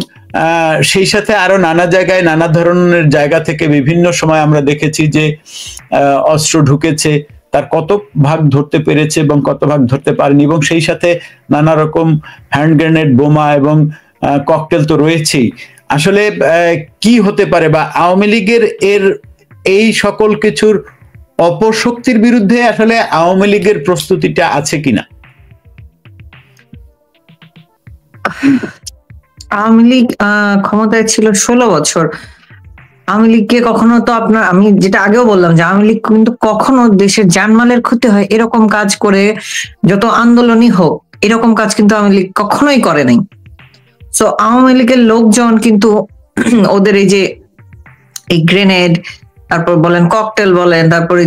সেই সাথে আরো নানা জায়গায় নানা ধরনের জায়গা থেকে বিভিন্ন সময় আমরা দেখেছি যে অস্ত্র ঢুকেছে, তার কত ভাগ ধরতে পেরেছে এবং কত ভাগ ধরতে পারেনি, এবং সেই সাথে নানা রকম হ্যান্ড গ্রেনেড, বোমা এবং ককটেল তো রয়েছেই। আসলে কি হতে পারে, বা আওয়ামী লীগের এই সকল কিছুর অপশক্তির বিরুদ্ধে আসলে আওয়ামী লীগের প্রস্তুতিটা আছে কিনা? আওয়ামী লীগ ক্ষমতায় ছিল 16 বছর। আওয়ামী লীগকে কখনো তো আমি যেটা আগেও বললাম যে আওয়ামী লীগ কিন্তু কখনো দেশের জানমালের ক্ষতি হয় এরকম কাজ করে, যত আন্দোলনই হোক এরকম কাজ কিন্তু আওয়ামী লীগ কখনোই করে নাই। তো আওয়ামী লীগের লোকজন কিন্তু ওদের এই যে এই গ্রেনেড, তারপর বলেন ককটেল বলেন, তারপরে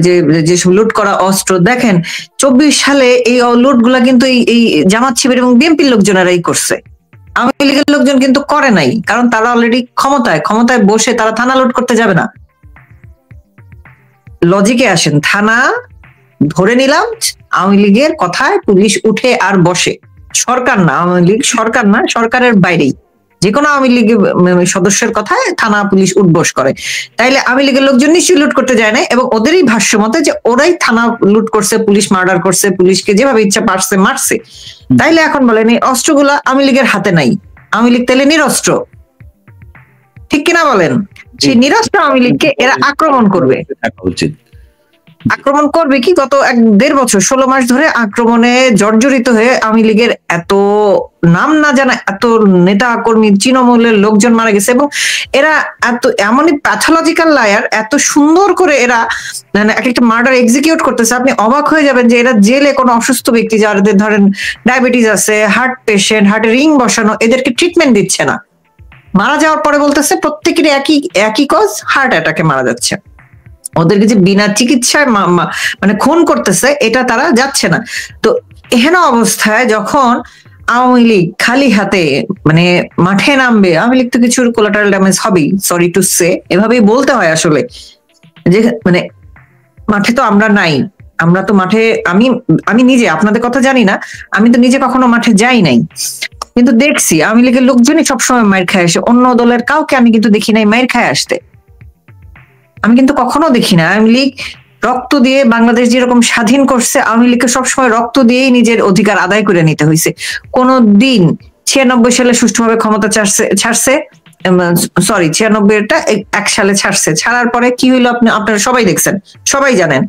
যেসব লুট করা অস্ত্র, দেখেন 24 সালে এই লুট গুলা কিন্তু এই জামাত শিবির এবং বিএনপির লোকজনেরাই করছে। আওয়ামী লীগের লোকজন কিন্তু করে নাই, কারণ তারা অলরেডি ক্ষমতায় বসে তারা থানা লুট করতে যাবে না। লজিকে আসেন, থানা ধরে নিলাম, আওয়ামী লীগের কথায় পুলিশ উঠে আর বসে, সরকার না, আওয়ামী লীগ সরকার না, সরকারের বাইরেই যে কোনো আওয়ামী লীগের সদস্যের কথায় থানা পুলিশ উঠবস করে। তাইলে আওয়ামী লীগের লোকজন নিশ্চয়ই লুট করতে যায় না, এবং ওদেরই ভাষ্য মতে যে ওরাই থানা লুট করছে, পুলিশ মার্ডার করছে, পুলিশকে যেভাবে ইচ্ছা পারছে মারছে। তাইলে এখন বলেন এই অস্ত্রগুলা আওয়ামী লীগের হাতে নাই, আওয়ামী লীগ তাইলে নিরস্ত্র, ঠিক কিনা বলেন? সেই নিরস্ত্র আওয়ামী লীগকে এরা আক্রমণ করবে, আক্রমণ করবে কি? গত 1-1.5 বছর 16 মাস ধরে আক্রমণে জর্জরিত হয়ে আওয়ামী লীগের এত নাম না জানা এত নেতা কর্মী তৃণমূলের লোকজন মারা গেছে, এবং এরা এমনই প্যাথোলজিক্যাল লায়ার, এত সুন্দর করে এরা মানে একটা মার্ডার এক্সিকিউট করতেছে, আপনি অবাক হয়ে যাবেন যে এরা জেলে কোনো অসুস্থ ব্যক্তি যাদের ধরেন ডায়াবেটিস আছে, হার্ট পেশেন্ট, হার্টে রিং বসানো, এদেরকে ট্রিটমেন্ট দিচ্ছে না, মারা যাওয়ার পরে বলতেছে প্রত্যেকের একই কজ, হার্ট অ্যাটাকে মারা যাচ্ছে। ওদেরকে যে বিনা চিকিৎসায় মানে খুন করতেছে, এটা তারা যাচ্ছে না। তো এহেন অবস্থায় যখন আওয়ামী লীগ খালি হাতে মানে মাঠে নামবে, আওয়ামী লীগ তো কিছুর কোলাটারাল ড্যামেজ হবেই, সরি টু সে, এভাবেই বলতে হয় আসলে, যে মানে মাঠে তো আমরা নাই, আমরা তো মাঠে, আমি নিজে আপনাদের কথা জানি না, আমি তো নিজে কখনো মাঠে যাই নাই, কিন্তু দেখছি আওয়ামী লীগের লোকজনই সবসময় মাইর খায় আসে, অন্য দলের কাউকে আমি কিন্তু দেখি নাই মাইর খায় আসতে, আমি কিন্তু কখনো দেখি না। আওয়ামী লীগ রক্ত দিয়ে বাংলাদেশ যেরকম স্বাধীন করছে, আওয়ামী লীগকে সবসময় রক্ত দিয়েই নিজের অধিকার আদায় করে নিতে হয়েছে। কোনদিন 96 সালে সুষ্ঠুভাবে ক্ষমতা ছাড়ছে, সরি 96টা 1 সালে ছাড়ছে, ছাড়ার পরে কি হইলো আপনারা সবাই দেখছেন, সবাই জানেন।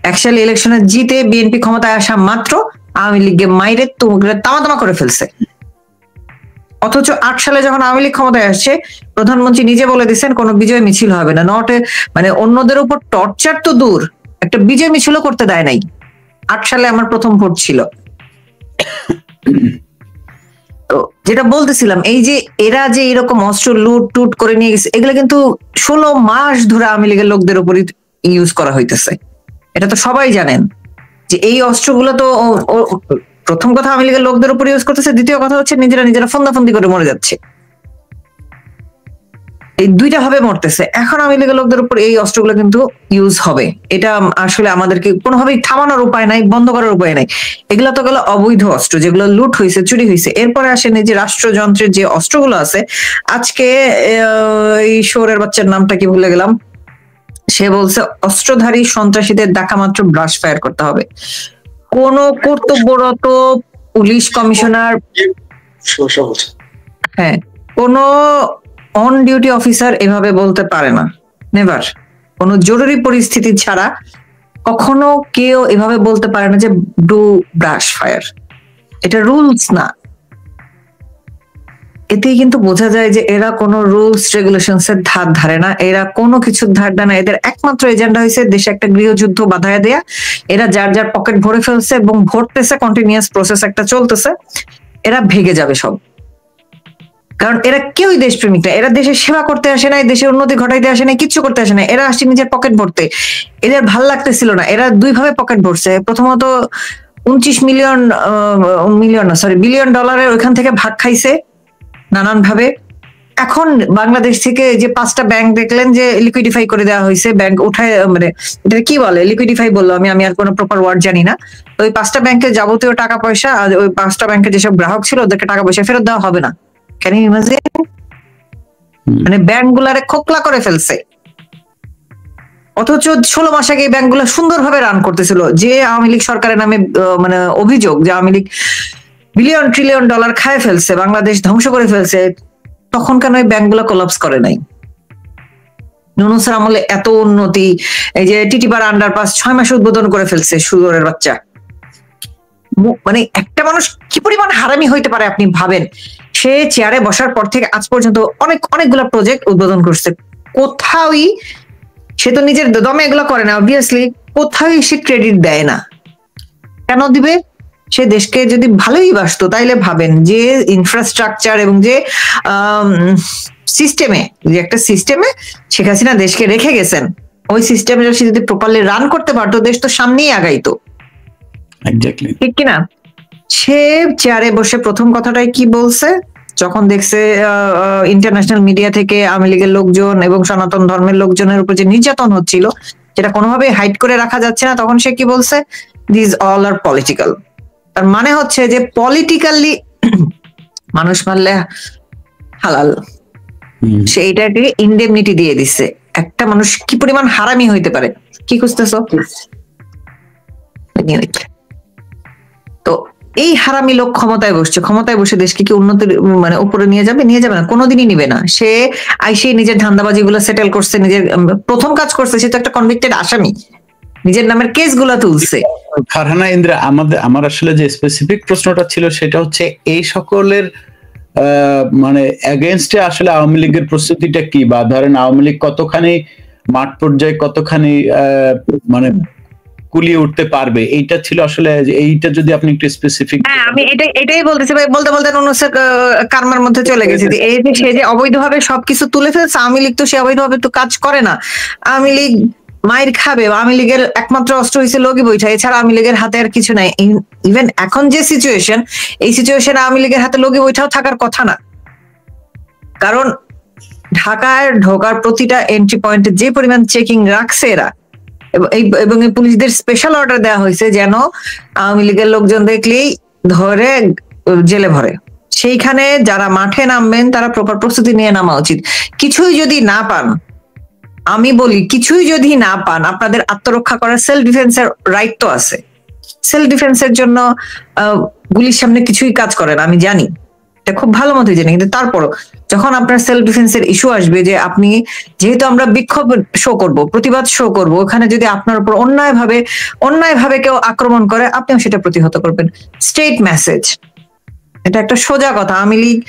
1 সালে ইলেকশনে জিতে বিএনপি ক্ষমতায় আসা মাত্র আওয়ামী লীগকে মাইরে তামা করে ফেলছে। অথচ 8 সালে যখন আওয়ামী লীগ ক্ষমতায় আসছে, প্রধানমন্ত্রী নিজে বলে দিচ্ছেন কোনো বিজয় মিছিল হবে না। মানে অন্যদের উপর টর্চার তো দূর, একটা বিজয় মিছিলও করতে দেয় নাই। 8 সালে আমার প্রথম ভোট ছিল। তো যেটা বলতেছিলাম, এই যে এরা যে এরকম অস্ত্র লুট টুট করে নিয়ে গেছে, এগুলো কিন্তু 16 মাস ধরে আওয়ামী লীগের লোকদের উপরই ইউজ করা হইতেছে। এটা তো সবাই জানেন যে এই অস্ত্রগুলো তো প্রথম কথা আওয়ামী লীগের লোকদের উপর ইউজ করতেছে, দ্বিতীয় কথা হচ্ছে নিজেরা ফন্দাফন্দি করে মরে যাচ্ছে। এই দুইটা ভাবে মরতেছে। এখন আওয়ামী লীগের লোকদের উপর এই অস্ত্রগুলো কিন্তু ইউজ হবে, এটা আসলে আমাদেরকে কোনোভাবেই থামানোর উপায় নাই, বন্ধ করার উপায় নাই। এগুলো তো গেল অবৈধ অস্ত্র, যেগুলো লুট হয়েছে, চুরি হয়েছে। এরপরে আসেন এই যে রাষ্ট্রযন্ত্রের যে অস্ত্রগুলো আছে। আজকে এই শোরের বাচ্চার নামটা কি ভুলে গেলাম, সে বলছে অস্ত্রধারী সন্ত্রাসীদের দেখা মাত্র ব্রাশ ফায়ার করতে হবে। কোন কর্তব্যরত পুলিশ কমিশনার, হ্যাঁ, কোন অন ডিউটি অফিসার এভাবে বলতে পারে না, নেভার। কোন জরুরি পরিস্থিতি ছাড়া কখনো কেউ এভাবে বলতে পারে না যে ডু ব্রাশ ফায়ার। এটা রুলস না। এতেই কিন্তু বোঝা যায় যে এরা কোনো রুলস রেগুলেশনস এর ধার ধারে না, এরা কোনো কিছুর ধার দেয় না। এদের একমাত্র এজেন্ডা হয়েছে দেশে একটা গৃহযুদ্ধ বাধায় দেয়া। এরা যার যার পকেট ভরে ফেলছে এবং ভরতেছে, কন্টিনিউয়াস প্রসেস একটা চলতেছে। এরা ভেগে যাবে সব, কারণ এরা কেউই দেশপ্রেমিক না। এরা দেশের সেবা করতে আসে নাই, দেশের উন্নতি ঘটাইতে আসে নাই, কিচ্ছু করতে আসে নাই। এরা আসছে নিজের পকেট ভরতে। এদের ভাল লাগতেছিল না, এরা দুই ভাবে পকেট ভরছে। প্রথমত 29 বিলিয়ন ডলারের ওইখান থেকে ভাগ খাইছে নানান ভাবে। এখন বাংলাদেশ থেকে যে 5টা ব্যাংক দেখলেন যে লিকুইডিফাই করে দেওয়া হয়েছে, ব্যাংক উঠায়, মানে এটা কি বলে, লিকুইডিফাই বললো, আমি আর কোনো প্রপার ওয়ার্ড জানি না। ওই 5টা ব্যাংকের যাবতীয় টাকা পয়সা, ওই 5টা ব্যাংকের যেসব গ্রাহক ছিল ওদেরকে টাকা পয়সা ফেরত দেওয়া হবে না। Can you imagine? মানে ব্যাংক গুলারে খোকলা করে ফেলছে। অথচ 16 মাস আগে এই ব্যাংক গুলা সুন্দরভাবে রান করতেছিল। যে আওয়ামী লীগ সরকারের নামে মানে অভিযোগ যে Awami League billion trillion dollar খায় ফেলছে, বাংলাদেশ ধ্বংস করে ফেলছে, তখন কেন এই ব্যাংক গুলা কোলাপস করে নাই? নুনুসের আমলে এত উন্নতি, এই যে টিটিপাড়া আন্ডারপাস 6 মাসে উদ্বোধন করে ফেলছে সুদূরের বাচ্চা। মানে একটা মানুষ কি পরিমাণ হারামি হইতে পারে আপনি ভাবেন। সে চেয়ারে বসার পর থেকে আজ পর্যন্ত অনেকগুলা প্রজেক্ট উদ্বোধন করছে, কোথাওই সে তো নিজের দমে এগুলো করে না, অবভিয়াসলি কোথাওই সে ক্রেডিট দেয় না। কেন দিবে? সে দেশকে যদি ভালোই বাসতো তাইলে ভাবেন যে ইনফ্রাস্ট্রাকচার এবং যে সিস্টেমে, যে একটা সিস্টেমে শেখ হাসিনা দেশকে রেখে গেছেন, ওই সিস্টেমে সে যদি প্রপারলি রান করতে পারতো দেশ তো সামনেই আগাইতো। ঠিক কিনা? সে চেয়ারে বসে প্রথম কথাটাই কি বলছে, যখন দেখছে ইন্টারন্যাশনাল মিডিয়া থেকে আওয়ামী লীগের লোকজন এবং সনাতন ধর্মের লোকজনের উপর যে নির্যাতন হচ্ছিল, যেটা কোনোভাবে হাইড করে রাখা যাচ্ছে না, তখন সে কি বলছে, দিস অল আর পলিটিক্যাল। তার মানে হচ্ছে যে পলিটিক্যালি মানুষ মারলে হালাল, সে এটাকে ইনডেমনিটি দিয়ে দিচ্ছে। একটা মানুষ কি পরিমাণ হারামি হইতে পারে, কি খুঁজতেছো? তো এই হারামি লোক ক্ষমতায় বসছে, ক্ষমতায় বসে দেশকে কি উন্নতির মানে উপরে নিয়ে যাবে? নিয়ে যাবে না, কোনোদিনই নিবে না। সে আইসে নিজের ধান্দাবাজি গুলো সেটেল করছে, নিজের প্রথম কাজ করছে, সে তো একটা কনভিক্টেড আসামি, নিজের নামের কেস গুলা তুলছে। ফারহানা ইন্দ্রা, আমার আসলে যে স্পেসিফিক প্রশ্নটা ছিল সেটা হচ্ছে এই সকলের মানে এগেইনস্টে আসলে আওয়ামী লীগের প্রস্তুতিটা কি, বা ধরেন আওয়ামী লীগ কতখানি মাঠ পর্যায়ে কতখানি মানে কুলিয়ে উঠতে পারবে, এইটা ছিল আসলে। এইটা যদি আপনি একটু স্পেসিফিক। হ্যাঁ, আমি এটাই বলতেছি ভাই, বলতে নুনুসের কারমার মধ্যে চলে গেছি। এই যে সে যে অবৈধভাবে সবকিছু তুলে ফেলছে, আওয়ামী লীগ তো সে অবৈধভাবে তো কাজ করে না। আওয়ামী লীগ মায়ের খাবে। আওয়ামী লীগের একমাত্র অস্ত্র হয়েছে লগি বৈঠা, এছাড়া আওয়ামী লীগের হাতে আর কিছু নাই। ইভেন এখন যে সিচুয়েশন, এই সিচুয়েশনে আওয়ামী লীগের হাতে লগি বৈঠাও থাকার কথা না, কারণ ঢাকায় ঢোকার প্রতিটা এন্ট্রি পয়েন্টে যে পরিমাণ চেকিং রাখছে এরা, এবং এই পুলিশদের স্পেশাল অর্ডার দেওয়া হয়েছে যেন আওয়ামী লীগের লোকজন দেখলেই ধরে জেলে ভরে। সেইখানে যারা মাঠে নামবেন তারা প্রপার প্রস্তুতি নিয়ে নামা উচিত। কিছুই যদি না পান, আমি বলি কিছুই যদি না পান, আপনাদের আত্মরক্ষা করার সেলফ ডিফেন্সের রাইট তো আছে। সেলফ ডিফেন্সের জন্য গুলির সামনে কিছুই কাজ করে না, আমি জানি, এটা খুব ভালো মতো জানি। কিন্তু তারপরও যখন আপনার সেলফ ডিফেন্সের ইস্যু আসবে, যে আপনি, যেহেতু আমরা বিক্ষোভ শো করব, প্রতিবাদ শো করব, ওখানে যদি আপনার উপর অন্যায়ভাবে কেউ আক্রমণ করে, আপনিও সেটা প্রতিহত করবেন। স্ট্রেট মেসেজ, এটা একটা সোজা কথা। আওয়ামী লীগ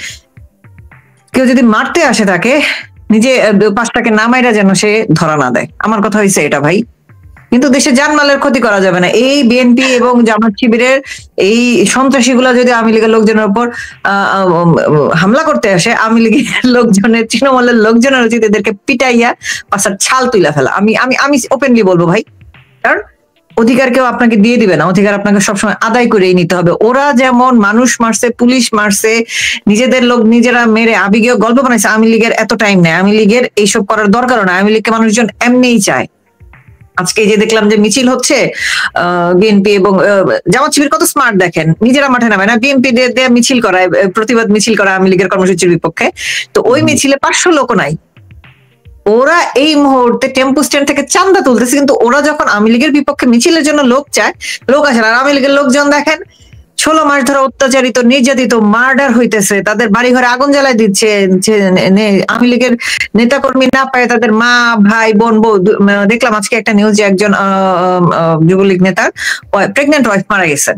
কেউ যদি মারতে আসে তাকে নিজে পাঁচটাকে না মাইরা যেন সে ধরা না দেয়। আমার কথা হয়েছে এটা ভাই। কিন্তু দেশে জানমালের ক্ষতি করা যাবে না। এই বিএনপি এবং জামাত শিবিরের এই সন্ত্রাসীগুলা যদি আওয়ামী লীগের লোকজনের উপর হামলা করতে আসে, আওয়ামী লীগের লোকজনের, তৃণমূলের লোকজনের উচিত এদেরকে পিটাইয়া পাশার ছাল তুইলা ফেলা। আমি আমি আমি ওপেনলি বলবো ভাই, কারণ অধিকার কেউ আপনাকে দিয়ে দিবে না, অধিকার আপনাকে সবসময় আদায় করেই নিতে হবে। ওরা যেমন মানুষ মারছে, পুলিশ মারছে, নিজেদের লোক নিজেরা মেরে আবেগীয় গল্প বানাইছে। আওয়ামী লীগের এত টাইম নেই, আওয়ামী লীগের এইসব করার দরকারও না। আওয়ামী লীগকে মানুষজন এমনিই চায়। আজকে যে দেখলাম যে মিছিল হচ্ছে, বিএনপি এবং জামাত শিবির কত স্মার্ট দেখেন, নিজেরা মাঠে নামে না, বিএনপি মিছিল করায়, প্রতিবাদ মিছিল করায় আওয়ামী লীগের কর্মসূচির বিপক্ষে। তো ওই মিছিলে 500 লোক নাই। ওরা এই মুহূর্তে টেম্পু স্ট্যান্ড থেকে চান্দা তুলতেছে, কিন্তু ওরা যখন আওয়ামী লীগের বিপক্ষে মিছিলের জন্য লোক চায়, লোক আসে না। আওয়ামী লীগের লোকজন দেখেন 16 মাস ধরে অত্যাচারিত, নির্যাতিত, মার্ডার হইতেছে, তাদের বাড়ি ঘরে আগুন জ্বালায় দিচ্ছে। আওয়ামী লীগের নেতাকর্মী না পায় তাদের মা, ভাই, বোন, বউ। দেখলাম আজকে একটা নিউজ, একজন যুবলীগ নেতার প্রেগনেন্ট ওয়াইফ মারা গেছেন।